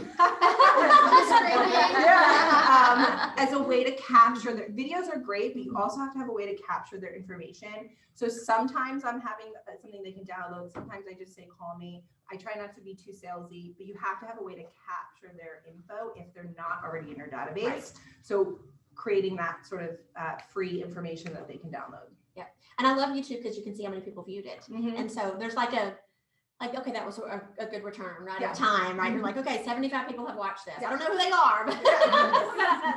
As a way to capture their videos are great, but you also have to have a way to capture their information. So sometimes I'm having something they can download. Sometimes I just say, call me. I try not to be too salesy, but you have to have a way to capture their info if they're not already in your database. Right. So creating that sort of free information that they can download. Yeah. And I love YouTube because you can see how many people viewed it. And so there's like okay, that was a good return, right? Of time, right? You're like, okay, 75 people have watched this. I don't know who they are, but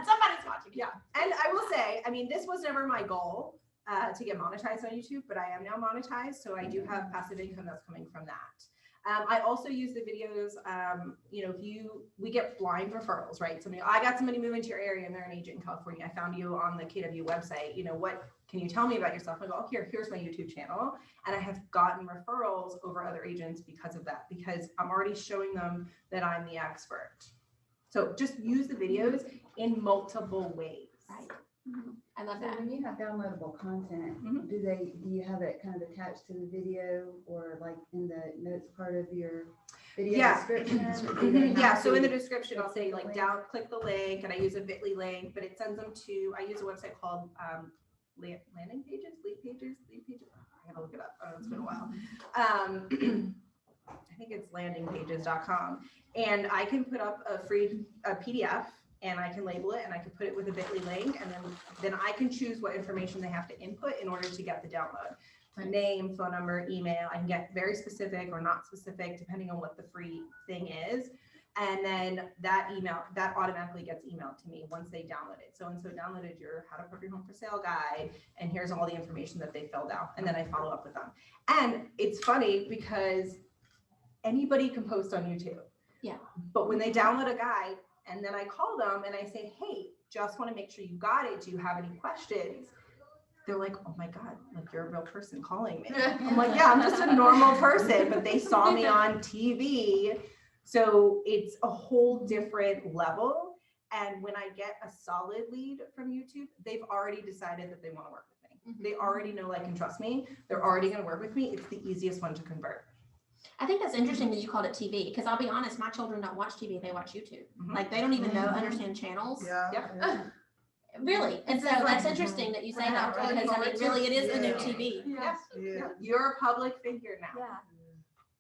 somebody's watching. Yeah. And I will say, I mean, this was never my goal to get monetized on YouTube, but I am now monetized. So I do have passive income that's coming from that. I also use the videos, you know, we get blind referrals, right? I got somebody moving to your area and they're an agent in California. I found you on the KW website. You know, what can you tell me about yourself? I go, oh, here's my YouTube channel. And I have gotten referrals over other agents because of that, because I'm already showing them that I'm the expert. So just use the videos in multiple ways. Right. I love So that. when you have downloadable content, do you have it kind of attached to the video or like in the notes part of your video description? Yeah, so in the description, I'll say like click the link, and I use a bit.ly link, but it sends them to, I use a website called landing pages, lead pages. I gotta look it up. It's been a while. I think it's landingpages.com, and I can put up a free PDF. And I can label it and I can put it with a bit.ly link, and then I can choose what information they have to input in order to get the download. Name, phone number, email. I can get very specific or not specific depending on what the free thing is. And then that automatically gets emailed to me once they download it. So downloaded your How to Prep Your Home for Sale guide, and here's all the information that they filled out. And then I follow up with them. And it's funny because anybody can post on YouTube. Yeah. But when they download a guide, and then I call them and I say, hey, just want to make sure you got it. Do you have any questions? They're like, oh my God, like you're a real person calling me. I'm like, yeah, I'm just a normal person, but they saw me on TV. So it's a whole different level. And when I get a solid lead from YouTube, they've already decided that they want to work with me. They already know, like, and trust me. They're already going to work with me. It's the easiest one to convert. I think that's interesting that you called it TV, because I'll be honest, my children don't watch TV, they watch YouTube. Like they don't even understand channels. Yeah. Really. And so that's interesting that you say that, because I mean, really it is the new TV. Yeah. You're a public figure now. Yeah.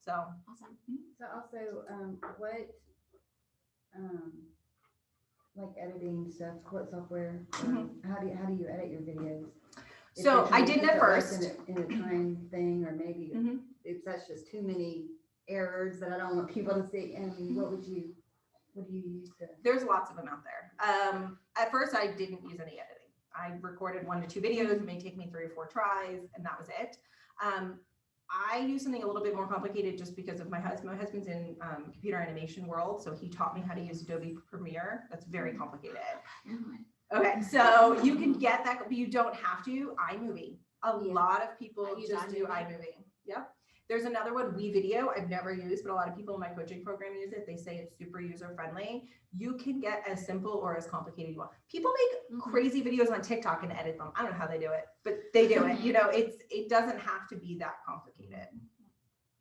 So Awesome. So also, what, like editing stuff, what software, how do you edit your videos? If So you're trying I to didn't keep at it, like, first. in a time thing, or maybe if that's just too many errors that I don't want people to see. I mean, what do you use to? There's lots of them out there. At first I didn't use any editing. I recorded 1 to 2 videos. It may take me 3 or 4 tries, and that was it. I use something a little bit more complicated just because of my husband. My husband's in computer animation world, so he taught me how to use Adobe Premiere. That's very complicated. Okay, so you can get that, but you don't have to. iMovie. A lot of people just do iMovie. Yep. There's another one, WeVideo. I've never used, but a lot of people in my coaching program use it. They say it's super user friendly. You can get as simple or as complicated you want. People make crazy videos on TikTok and edit them. I don't know how they do it, but they do it. You know, it doesn't have to be that complicated.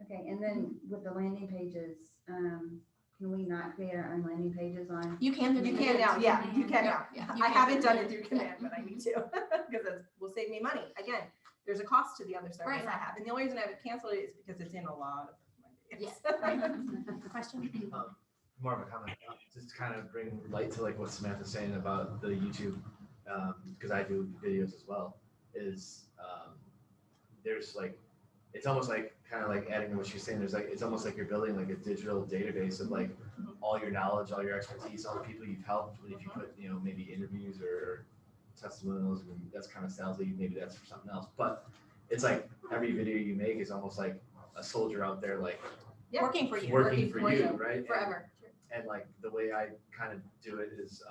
Okay, and then with the landing pages, can we not create our own landing pages on? You can You can now, yeah, you can now. Yeah, I haven't done it through Command, but I need to, because it will save me money. Again, there's a cost to the other service I have, and the only reason I haven't canceled it is because it's in a lot of my videos. Question? More of a comment, just to kind of bring light to like what Samantha's saying about the YouTube, because I do videos as well, is there's like, it's almost like kind of like adding to what she's saying, there's like, it's almost like you're building like a digital database of like all your knowledge, all your expertise, all the people you've helped. If you put, you know, maybe interviews or testimonials, and that's kind of salesy, maybe that's for something else, but it's like every video you make is almost like a soldier out there, like Working for you. working for you, right? Forever. And like the way I kind of do it is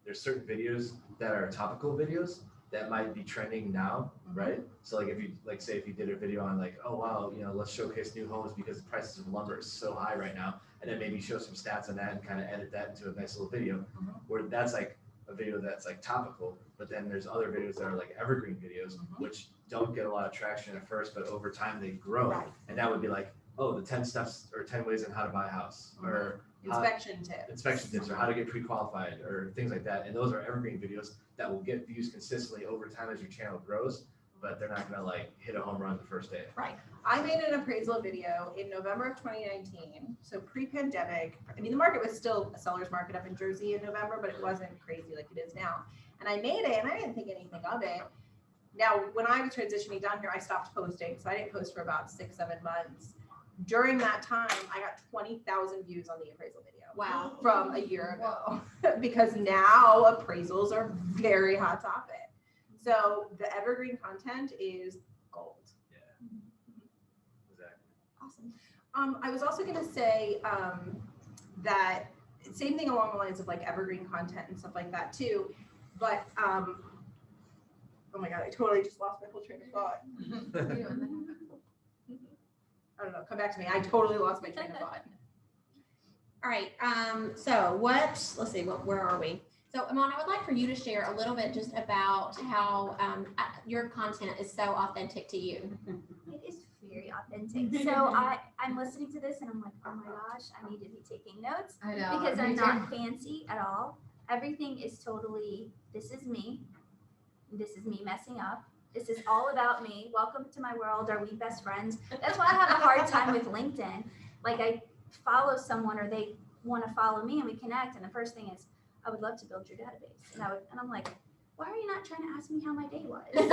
there's certain videos that are topical videos, that might be trending now, right? So like if you, like say if you did a video on like, oh wow, you know, let's showcase new homes because the prices of lumber is so high right now, and then maybe show some stats on that and kind of edit that into a nice little video, where that's like a video that's like topical, but then there's other videos that are like evergreen videos, which don't get a lot of traction at first, but over time they grow. Right. And that would be like, oh, the 10 steps or 10 ways on how to buy a house, or Inspection tips. inspection tips, or how to get pre-qualified, or things like that. And those are evergreen videos that will get views consistently over time as your channel grows, but they're not gonna like hit a home run the first day. Right. I made an appraisal video in November of 2019, so pre-pandemic. I mean, the market was still a seller's market up in Jersey in November, but it wasn't crazy like it is now. And I made it, and I didn't think anything of it. Now, when I was transitioning down here, I stopped posting, so I didn't post for about 6-7 months. During that time, I got 20,000 views on the appraisal video. Wow. From a year ago, because now appraisals are very hot topic. So the evergreen content is gold. Exactly. Awesome. I was also gonna say that same thing along the lines of like evergreen content and stuff like that too. But oh my god, I totally just lost my whole train of thought. I don't know. Come back to me. I totally lost my train of thought. All right, so let's see, where are we? So Iman, I would like for you to share a little bit just about how your content is so authentic to you. It is very authentic. So I'm listening to this and I'm like, oh my gosh, I need to be taking notes. I know. Because I'm me not too. fancy at all. Everything is totally, this is me. This is me messing up. This is all about me. Welcome to my world. Are we best friends? That's why I have a hard time with LinkedIn. Like I follow someone or they want to follow me and we connect. And the first thing is, I would love to build your database. And I'm like, why are you not trying to ask me how my day was? Like,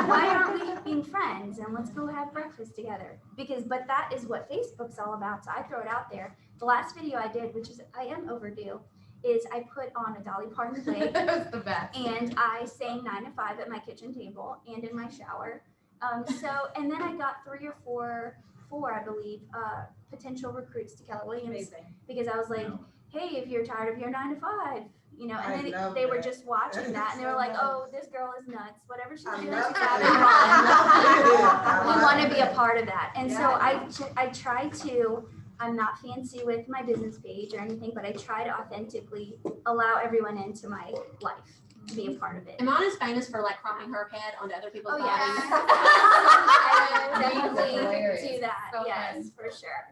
why aren't we being friends and let's go have breakfast together? But that is what Facebook's all about. So I throw it out there. The last video I did, which is, I am overdue, is I put on a Dolly Parton wig. That was the best. And I sang 9 to 5 at my kitchen table and in my shower. And then I got 3 or 4, I believe, potential recruits to Keller Williams. Amazing. Because I was like, hey, if you're tired of your 9 to 5, you know, and I then love they were that. just watching that and they were like, So oh, this girl is nuts. Whatever she's I doing, love she's that. having fun. We want to be a part of that. And so Yeah. I try to, I'm not fancy with my business page or anything, but I try to authentically allow everyone into my life to be a part of it. Iman is famous for like cropping her head onto other people's Oh, bodies. yeah. I will definitely Hilarious. do that. So Yes, for sure.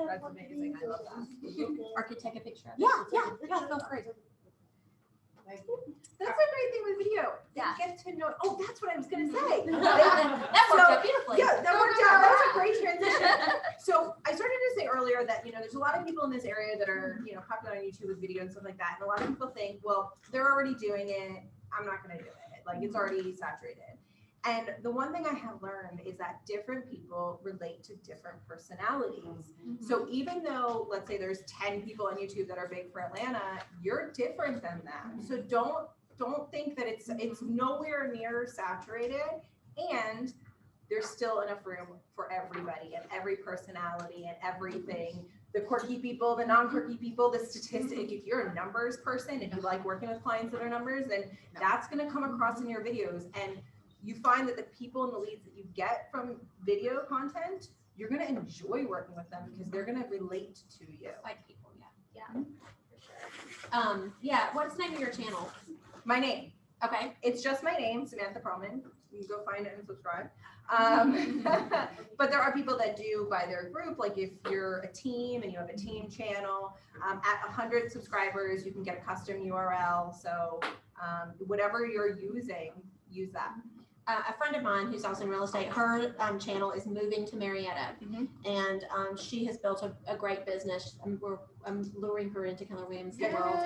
That's amazing. I love that. Or could take a picture of it. Yeah, feel free. That's a great thing with video. They Yeah. get to know. Oh, that's what I was gonna say. That worked out beautifully. Yeah, that worked out. That was a great transition. So I started to say earlier that, you know, there's a lot of people in this area that are, you know, popular on YouTube with video and stuff like that. And a lot of people think, well, they're already doing it. I'm not gonna do it. Like it's already saturated. And the one thing I have learned is that different people relate to different personalities. So even though, let's say there's 10 people on YouTube that are big for Atlanta, you're different than them. So don't think that it's nowhere near saturated, and there's still enough room for everybody and every personality and everything. The quirky people, the non-quirky people, the statistic. If you're a numbers person and you like working with clients that are numbers, then that's gonna come across in your videos. And you find that the people and the leads that you get from video content, you're gonna enjoy working with them because they're gonna relate to you. Like people, yeah. Yeah, for sure. Yeah, what's the name of your channel? My name, Okay. it's just my name, Samantha Perlman. You can go find it and subscribe. But there are people that do by their group, like if you're a team and you have a team channel, at 100 subscribers, you can get a custom URL. So whatever you're using, use that. A friend of mine who's also in real estate, her channel is Moving to Marietta, and she has built a great business. I'm luring her into Keller Williams world.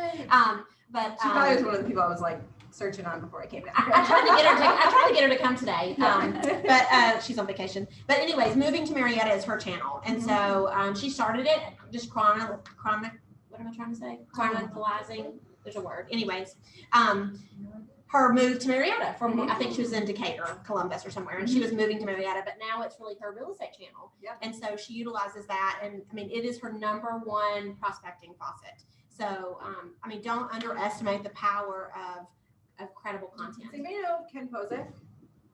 But She probably was one of the people I was like searching on before I came down. I tried to get her to come today, but she's on vacation. But anyways, Moving to Marietta is her channel, and so she started it just what am I trying to say? Chronicalizing. There's a word. Anyways, her move to Marietta from I think she was in Decatur, Columbus, or somewhere, and she was moving to Marietta. But now it's really her real estate channel, and so she utilizes that. And I mean, it is her #1 prospecting faucet. So I mean, don't underestimate the power of credible content. So you may know Ken Posick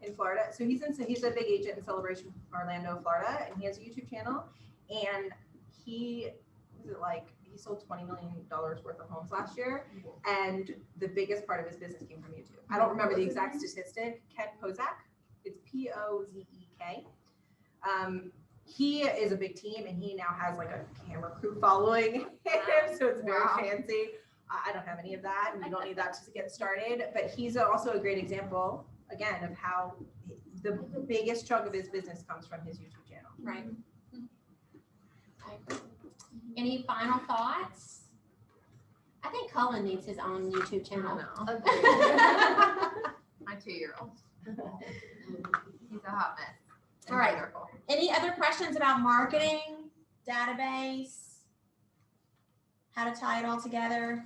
in Florida. So he's a big agent in Celebration, Orlando, Florida, and he has a YouTube channel. And he sold $20 million worth of homes last year, and the biggest part of his business came from YouTube. I don't remember the exact statistic. Ken Pozek, it's Pozek. He is a big team, and he now has like a camera crew following him, so it's very fancy. I don't have any of that, and you don't need that to get started. But he's also a great example, again, of how the biggest chunk of his business comes from his YouTube channel. Right. Any final thoughts? I think Cullen needs his own YouTube channel. My 2-year-old. He's a hot mess. All right. Any other questions about marketing, database, how to tie it all together?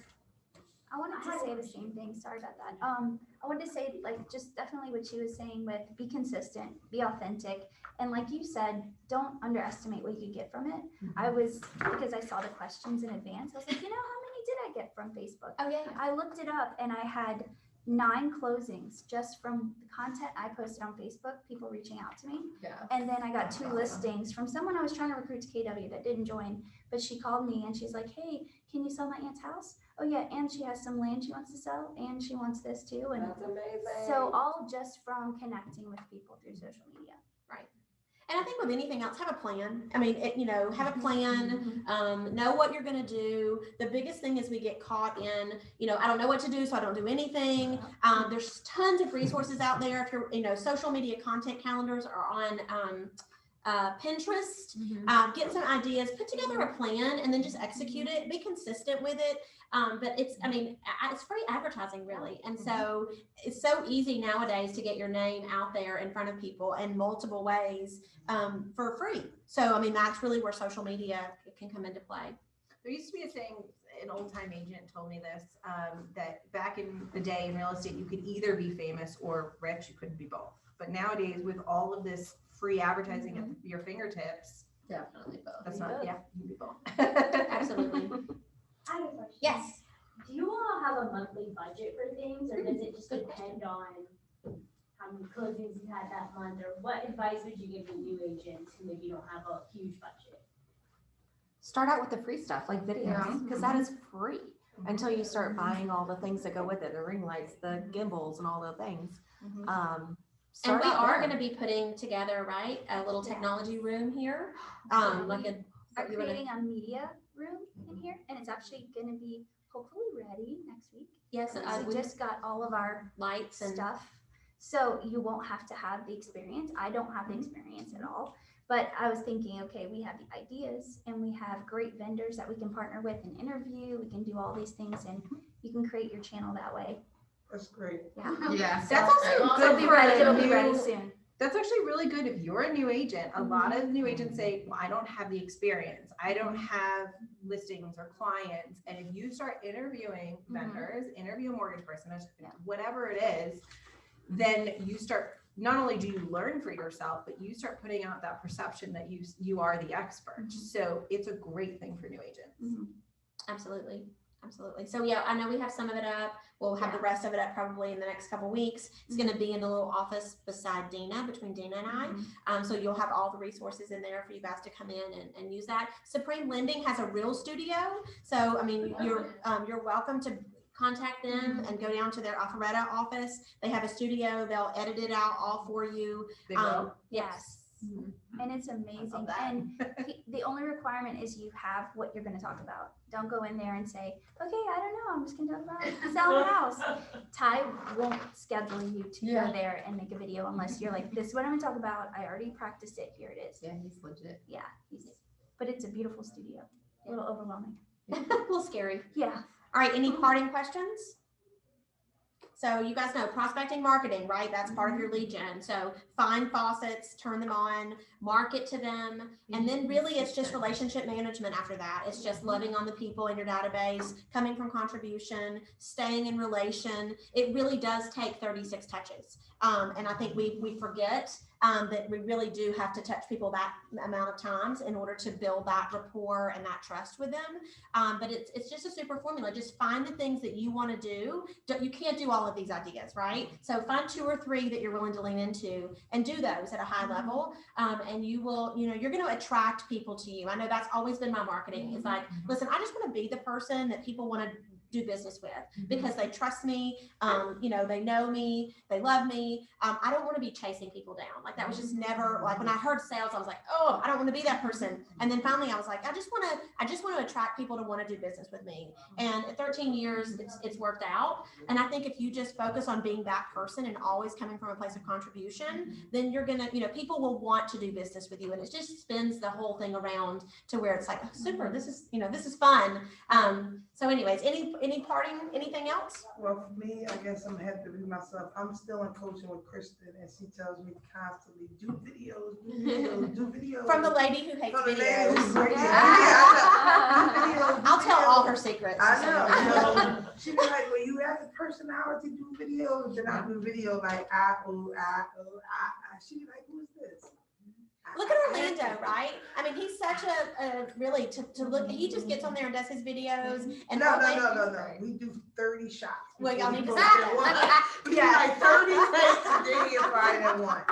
I wanted to say the same thing. Sorry about that. I wanted to say, like, just definitely what she was saying with be consistent, be authentic, and like you said, don't underestimate what you could get from it. Because I saw the questions in advance, I was like, how many did I get from Facebook? Oh yeah. I looked it up, and I had 9 closings just from the content I posted on Facebook, people reaching out to me. Yeah. And then I got 2 listings from someone I was trying to recruit to KW that didn't join, but she called me and she's like, hey, can you sell my aunt's house? Oh yeah, and she has some land she wants to sell, and she wants this too. And That's amazing. so all just from connecting with people through social media. Right. And I think with anything else, have a plan. I mean, have a plan, know what you're going to do. The biggest thing is we get caught in, I don't know what to do, so I don't do anything. There's tons of resources out there. If you're, social media content calendars are on Pinterest. Get some ideas, put together a plan, and then just execute it. Be consistent with it. But it's free advertising really. And so it's so easy nowadays to get your name out there in front of people in multiple ways for free. So, that's really where social media can come into play. There used to be a saying, an old time agent told me this, that back in the day in real estate, you could either be famous or rich, you couldn't be both. But nowadays with all of this free advertising at your fingertips, definitely both. That's not, you can be both. Absolutely. I have a question. Yes. Do you all have a monthly budget for things, or does it just depend on how many closings you had that month, or what advice would you give to new agents who maybe don't have a huge budget? Start out with the free stuff like videos, because that is free until you start buying all the things that go with it, the ring lights, the gimbals, and all the things. And we are going to be putting together, a little technology room here, We're creating a media room in here, and it's actually going to be hopefully ready next week. Yes, we just got all of our lights and stuff, so you won't have to have the experience. I don't have the experience at all, but I was thinking, okay, we have the ideas, and we have great vendors that we can partner with and interview. We can do all these things, and you can create your channel that way. That's great. Yeah. Yeah. That's also good for It'll be new- ready soon. That's actually really good if you're a new agent. A lot of new agents say, well, I don't have the experience. I don't have listings or clients. And if you start interviewing vendors, interview a mortgage person, whatever it is, then you start, not only do you learn for yourself, but you start putting out that perception that you are the expert. So it's a great thing for new agents. Absolutely. Absolutely. So yeah, I know we have some of it up. We'll have the rest of it up probably in the next couple weeks. It's going to be in the little office beside Dina, between Dina and I. So you'll have all the resources in there for you guys to come in and use that. Supreme Lending has a real studio. So, you're welcome to contact them and go down to their Alpharetta office. They have a studio. They'll edit it out all for you. They will? Yes. And it's amazing. And the only requirement is you have what you're going to talk about. Don't go in there and say, okay, I don't know, I'm just going to talk about selling a house. Ty won't schedule you to go there and make a video unless you're like, this is what I'm going to talk about. I already practiced it. Here it is. Yeah, he's legit. Yeah, but it's a beautiful studio. A little overwhelming. A little scary. Yeah. All right. Any parting questions? So you guys know prospecting marketing, right? That's part of your lead gen. So find faucets, turn them on, market to them. And then really it's just relationship management after that. It's just loving on the people in your database, coming from contribution, staying in relation. It really does take 36 touches. And I think we forget that we really do have to touch people that amount of times in order to build that rapport and that trust with them. But it's just a super formula. Just find the things that you want to do. You can't do all of these ideas, right? So find 2 or 3 that you're willing to lean into and do those at a high level. And you will, you're going to attract people to you. I know that's always been my marketing. It's like, listen, I just want to be the person that people want to do business with because they trust me. They know me, they love me. I don't want to be chasing people down. Like that was just never, like when I heard sales, I was like, oh, I don't want to be that person. And then finally I was like, I just want to attract people to want to do business with me. And at 13 years, it's worked out. And I think if you just focus on being that person and always coming from a place of contribution, then you're going to, people will want to do business with you. And it just spins the whole thing around to where it's like, oh, super, this is fun. So anyways, anything else? Well, for me, I guess I'm happy to be myself. I'm still in coaching with Kristen, and she tells me constantly, do videos. From the lady who hates videos. Videos. I'll tell all her secrets. I know. She be like, well, you have the personality to do videos. Then I do video like, She be like, who is this? Look at Orlando, right? I mean, he's such a really to look. He just gets on there and does his videos. And no. We do 30 shots. Well, y'all need to stop that. We do like 30 shots a day and Friday at one.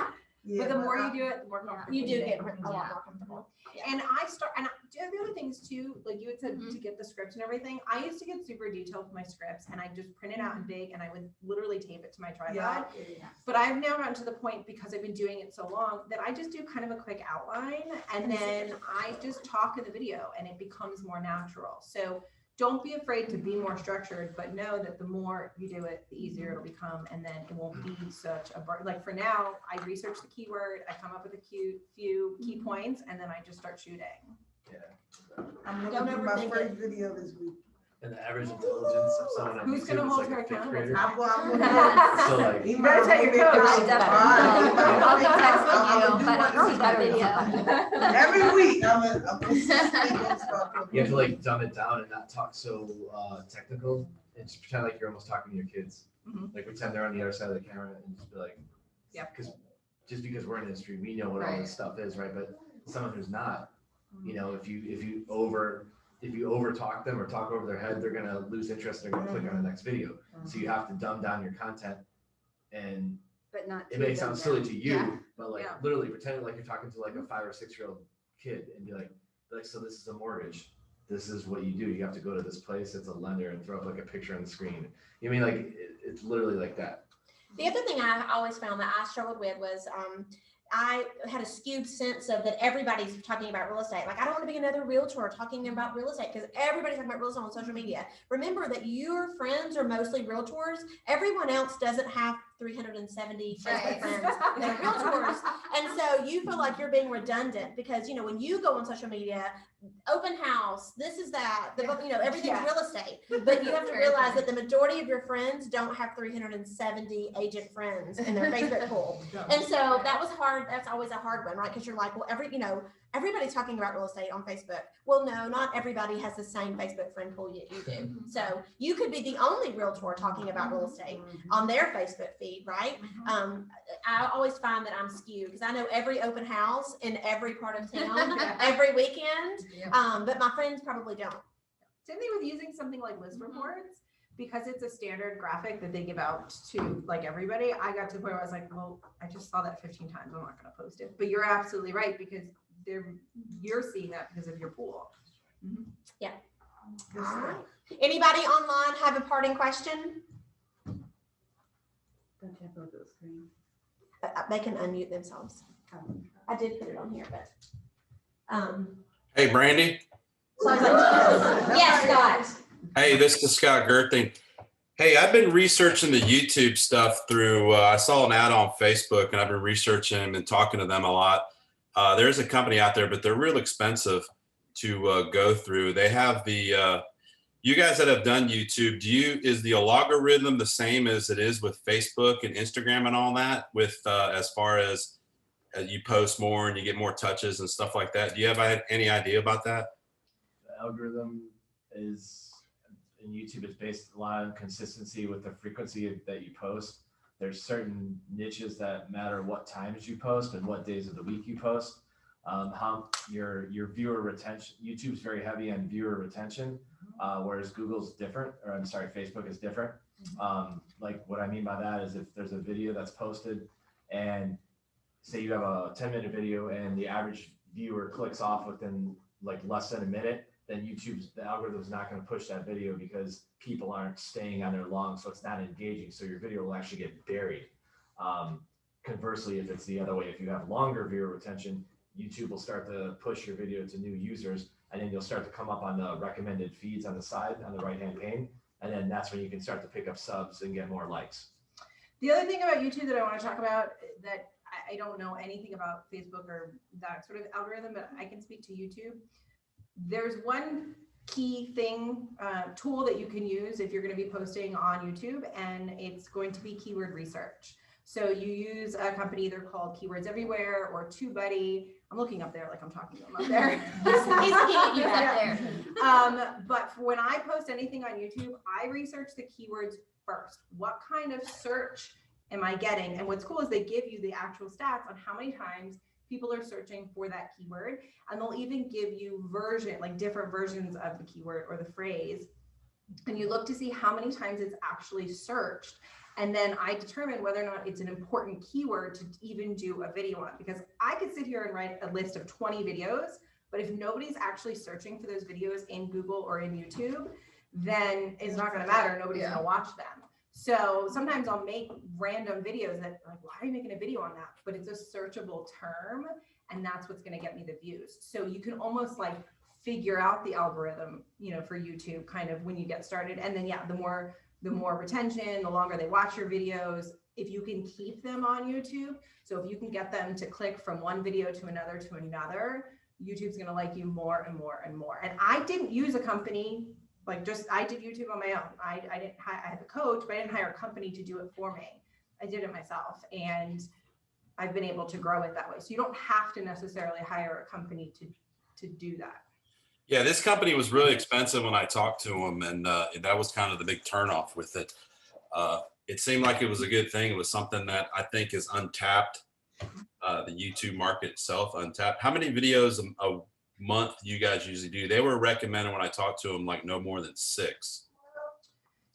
Yeah, But the more you do it, the more comfortable you do get a lot more comfortable. And the other things too, like you had said, to get the scripts and everything, I used to get super detailed with my scripts and I just print it out in big and I would literally tape it to my tripod. But I've now gotten to the point, because I've been doing it so long, that I just do kind of a quick outline and then I just talk in the video and it becomes more natural. So don't be afraid to be more structured, but know that the more you do it, the easier it'll become, and then it won't be such a burden. Like for now, I research the keyword, I come up with a few key points, and then I just start shooting. Yeah. I'm looking for my first video this week. And the average intelligence of someone on Who's YouTube gonna is hold like her a 5th accountable? grader. So like, you better take your coach. I'll go text with you, but I'll see that video. Every week, you have to like dumb it down and not talk so technical and just pretend like you're almost talking to your kids. Like pretend they're on the other side of the camera and just be like, because just because we're in the industry, we know what all this stuff is, right? But someone who's not, if you over talk them or talk over their head, they're gonna lose interest. They're gonna click on the next video. So you have to dumb down your content, and But not. it may sound silly to you, but like literally pretend like you're talking to like a 5 or 6 year old kid and be like, so this is a mortgage. This is what you do. You have to go to this place. It's a lender and throw up like a picture on the screen. You mean like it's literally like that. The other thing I always found that I struggled with was I had a skewed sense of that everybody's talking about real estate. Like I don't want to be another realtor talking about real estate because everybody's talking about real estate on social media. Remember that your friends are mostly realtors. Everyone else doesn't have 370 Facebook friends that are realtors. And so you feel like you're being redundant because, when you go on social media, open house, this is that, everything's real estate. But you have to realize that the majority of your friends don't have 370 agent friends in their Facebook pool. And so that was hard. That's always a hard one, right? Because you're like, well, everybody's talking about real estate on Facebook. Well, no, not everybody has the same Facebook friend pool you do. So you could be the only realtor talking about real estate on their Facebook feed, right? I always find that I'm skewed because I know every open house in every part of town, every weekend, but my friends probably don't. Same thing with using something like list reports. Because it's a standard graphic that they give out to like everybody, I got to the point where I was like, well, I just saw that 15 times. I'm not going to post it. But you're absolutely right because you're seeing that because of your pool. Yeah. All right. Anybody online have a parting question? Don't you have to look at the screen? They can unmute themselves. I did put it on here, but. Hey, Brandy. So I was like, yes, Scott. Hey, this is Scott Gerthing. Hey, I've been researching the YouTube stuff through, I saw an ad on Facebook and I've been researching them and talking to them a lot. There's a company out there, but they're real expensive to go through. They have you guys that have done YouTube, is the algorithm the same as it is with Facebook and Instagram and all that with as far as you post more and you get more touches and stuff like that? Do you have any idea about that? The algorithm in YouTube is based a lot on consistency with the frequency that you post. there's certain niches that matter what times you post and what days of the week you post. How your viewer retention, YouTube's very heavy on viewer retention, whereas Google's different, or I'm sorry, Facebook is different. Like what I mean by that is if there's a video that's posted and say you have a 10-minute video and the average viewer clicks off within like less than a minute, then the algorithm's not going to push that video because people aren't staying on there long, so it's not engaging. So your video will actually get buried. Conversely, if it's the other way, if you have longer viewer retention, YouTube will start to push your video to new users, and then you'll start to come up on the recommended feeds on the side, on the right-hand pane. And then that's when you can start to pick up subs and get more likes. The other thing about YouTube that I want to talk about that I don't know anything about Facebook or that sort of algorithm, but I can speak to YouTube. There's one key thing, tool that you can use if you're going to be posting on YouTube, and it's going to be keyword research. So you use a company either called Keywords Everywhere or TubeBuddy. I'm looking up there like I'm talking to them up there. He's looking at you back there. But when I post anything on YouTube, I research the keywords first. What kind of search am I getting? And what's cool is they give you the actual stats on how many times people are searching for that keyword. And they'll even give you different versions of the keyword or the phrase. And you look to see how many times it's actually searched. And then I determine whether or not it's an important keyword to even do a video on, because I could sit here and write a list of 20 videos, but if nobody's actually searching for those videos in Google or in YouTube, then it's not going to matter. Nobody's going to watch them. So sometimes I'll make random videos that like, why are you making a video on that? But it's a searchable term, and that's what's going to get me the views. So you can almost like figure out the algorithm, for YouTube kind of when you get started. And then, the more retention, the longer they watch your videos, if you can keep them on YouTube. So if you can get them to click from one video to another, YouTube's going to like you more and more and more. And I didn't use a company, I did YouTube on my own. I had a coach, but I didn't hire a company to do it for me. I did it myself, and I've been able to grow it that way. So you don't have to necessarily hire a company to do that. Yeah, this company was really expensive when I talked to them, and that was kind of the big turnoff with it. It seemed like it was a good thing. It was something that I think is untapped, the YouTube market itself, untapped. How many videos a month do you guys usually do? They were recommending when I talked to them, like no more than 6.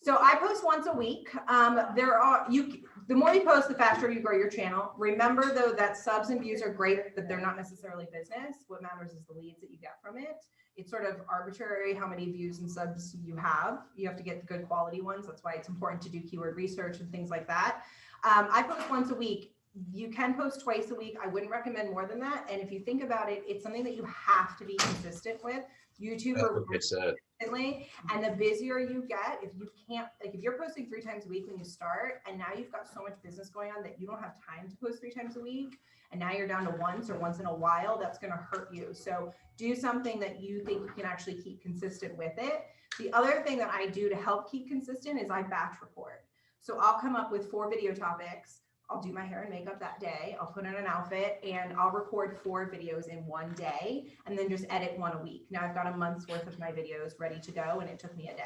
So I post once a week. The more you post, the faster you grow your channel. Remember though that subs and views are great, but they're not necessarily business. What matters is the leads that you get from it. It's sort of arbitrary how many views and subs you have. You have to get the good quality ones. That's why it's important to do keyword research and things like that. I post once a week. You can post twice a week. I wouldn't recommend more than that. And if you think about it, it's something that you have to be consistent with. YouTube consistently, and the busier you get, if you're posting 3 times a week when you start, and now you've got so much business going on that you don't have time to post 3 times a week, and now you're down to once or once in a while, that's going to hurt you. So do something that you think you can actually keep consistent with it. The other thing that I do to help keep consistent is I batch record. So I'll come up with 4 video topics. I'll do my hair and makeup that day. I'll put on an outfit and I'll record 4 videos in one day and then just edit 1 a week. Now I've got a month's worth of my videos ready to go, and it took me a day.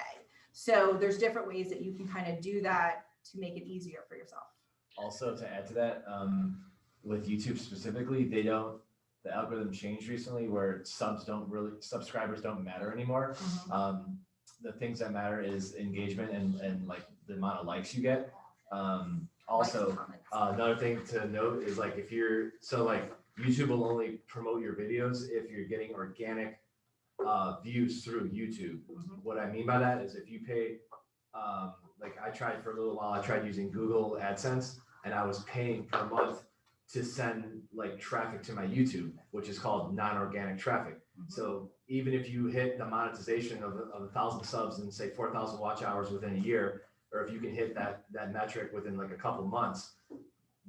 So there's different ways that you can kind of do that to make it easier for yourself. Also, to add to that, with YouTube specifically, the algorithm changed recently where subscribers don't matter anymore. The things that matter is engagement and like the amount of likes you get. Also, another thing to note is like YouTube will only promote your videos if you're getting organic views through YouTube. What I mean by that is if you pay, I tried for a little while, I tried using Google AdSense, and I was paying per month to send traffic to my YouTube, which is called non-organic traffic. So even if you hit the monetization of 1,000 subs and say 4,000 watch hours within a year, or if you can hit that metric within a couple months,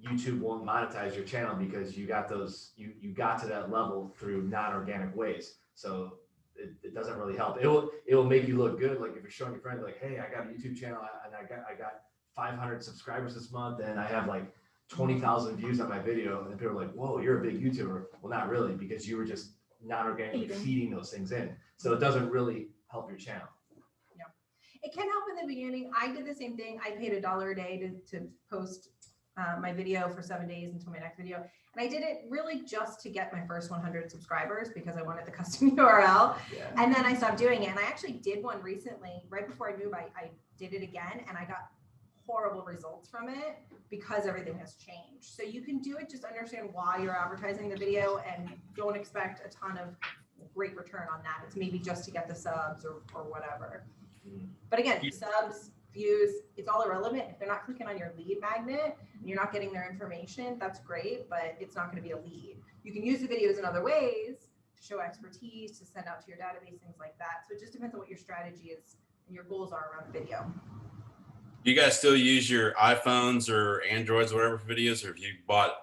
YouTube won't monetize your channel because you got you got to that level through non-organic ways. So it doesn't really help. It will make you look good. Like if you're showing your friends hey, I got a YouTube channel and I got 500 subscribers this month and I have 20,000 views on my video, and people are like, whoa, you're a big YouTuber. Well, not really, because you were just non-organically feeding those things in. So it doesn't really help your channel. It can help in the beginning. I did the same thing. I paid $1 a day to post my video for 7 days until my next video. And I did it really just to get my first 100 subscribers because I wanted the custom URL. Yeah. And then I stopped doing it. And I actually did one recently, right before I moved, I did it again and I got horrible results from it because everything has changed. So you can do it, just understand why you're advertising the video and don't expect a ton of great return on that. It's maybe just to get the subs or whatever. But again, subs, views, it's all irrelevant. If they're not clicking on your lead magnet and you're not getting their information, that's great, but it's not going to be a lead. You can use the videos in other ways to show expertise, to send out to your database, things like that. So it just depends on what your strategy is and your goals are around the video. You guys still use your iPhones or Androids, or whatever, for videos, or have you bought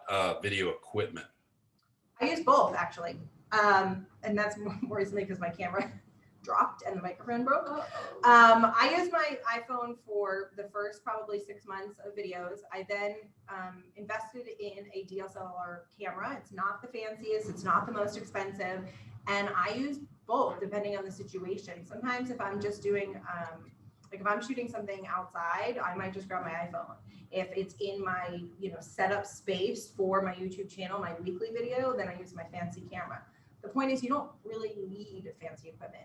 video equipment? I use both actually. And that's more recently because my camera dropped and the microphone broke. I use my iPhone for the first probably 6 months of videos. I then invested in a DSLR camera. It's not the fanciest, it's not the most expensive. And I use both depending on the situation. Sometimes if I'm just doing, like if I'm shooting something outside, I might just grab my iPhone. If it's in my, setup space for my YouTube channel, my weekly video, then I use my fancy camera. The point is you don't really need fancy equipment.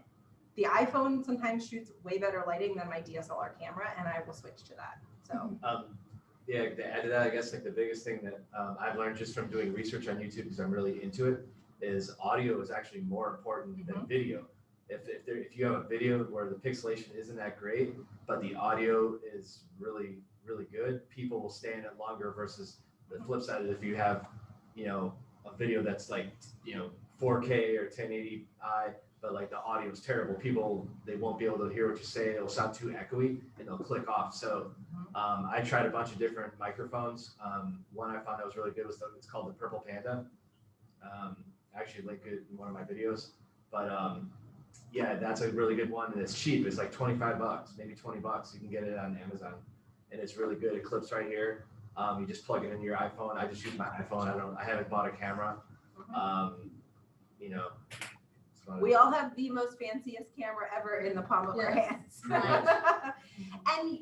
The iPhone sometimes shoots way better lighting than my DSLR camera, and I will switch to that. So, yeah, to add to that, I guess like the biggest thing that I've learned just from doing research on YouTube, because I'm really into it, is audio is actually more important than video. If you have a video where the pixelation isn't that great, but the audio is really, really good, people will stay in it longer versus the flip side is if you have, a video that's like, 4K or 1080i, but like the audio is terrible. People, they won't be able to hear what you say. It'll sound too echoey and they'll click off. So I tried a bunch of different microphones. One I found that was really good was it's called the Purple Panda. I actually link it in one of my videos, but yeah, that's a really good one and it's cheap. It's like 25 bucks, maybe 20 bucks. You can get it on Amazon and it's really good. It clips right here. You just plug it into your iPhone. I just use my iPhone. I haven't bought a camera. We all have the most fanciest camera ever in the palm of our hands. And,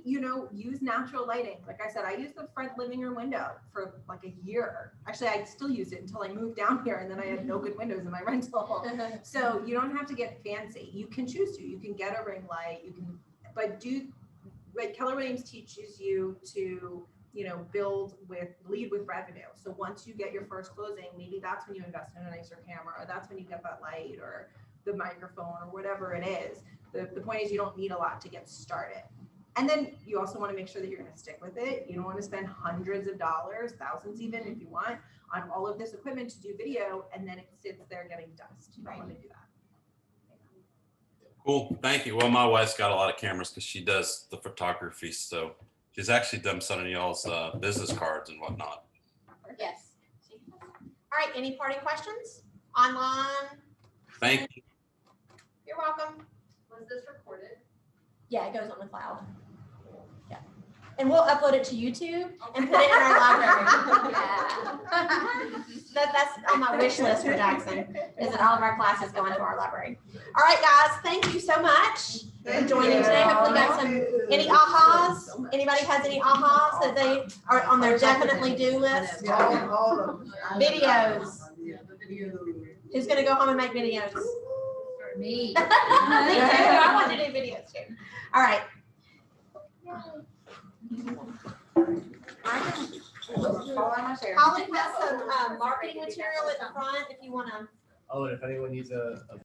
use natural lighting. Like I said, I used the front living room window for like a year. Actually, I still used it until I moved down here and then I had no good windows in my rental. So you don't have to get fancy. You can choose to. You can get a ring light. But Keller Williams teaches you to lead with revenue. So once you get your first closing, maybe that's when you invest in a nicer camera, or that's when you get that light or the microphone or whatever it is. The point is you don't need a lot to get started. And then you also want to make sure that you're going to stick with it. You don't want to spend hundreds of dollars, thousands even if you want, on all of this equipment to do video and then it sits there getting dust. You don't want to do that. Cool, thank you. Well, my wife's got a lot of cameras because she does the photography, so she's actually done some of y'all's business cards and whatnot. Yes. All right, any parting questions? Online? Thank you. You're welcome. Was this recorded? Yeah, it goes on the cloud. Yeah. And we'll upload it to YouTube and put it in our library. That's on my wish list for Jackson, is that all of our classes go into our library. All right, guys, thank you so much for joining today. Hopefully you got any ahas? Anybody has any ahas that they are on their definitely do list? All of them. Videos. Who's gonna go home and make videos? Me. Me too. I want to do videos too. All right. Holly has some marketing material at the front if you want to. Oh, and if anyone needs a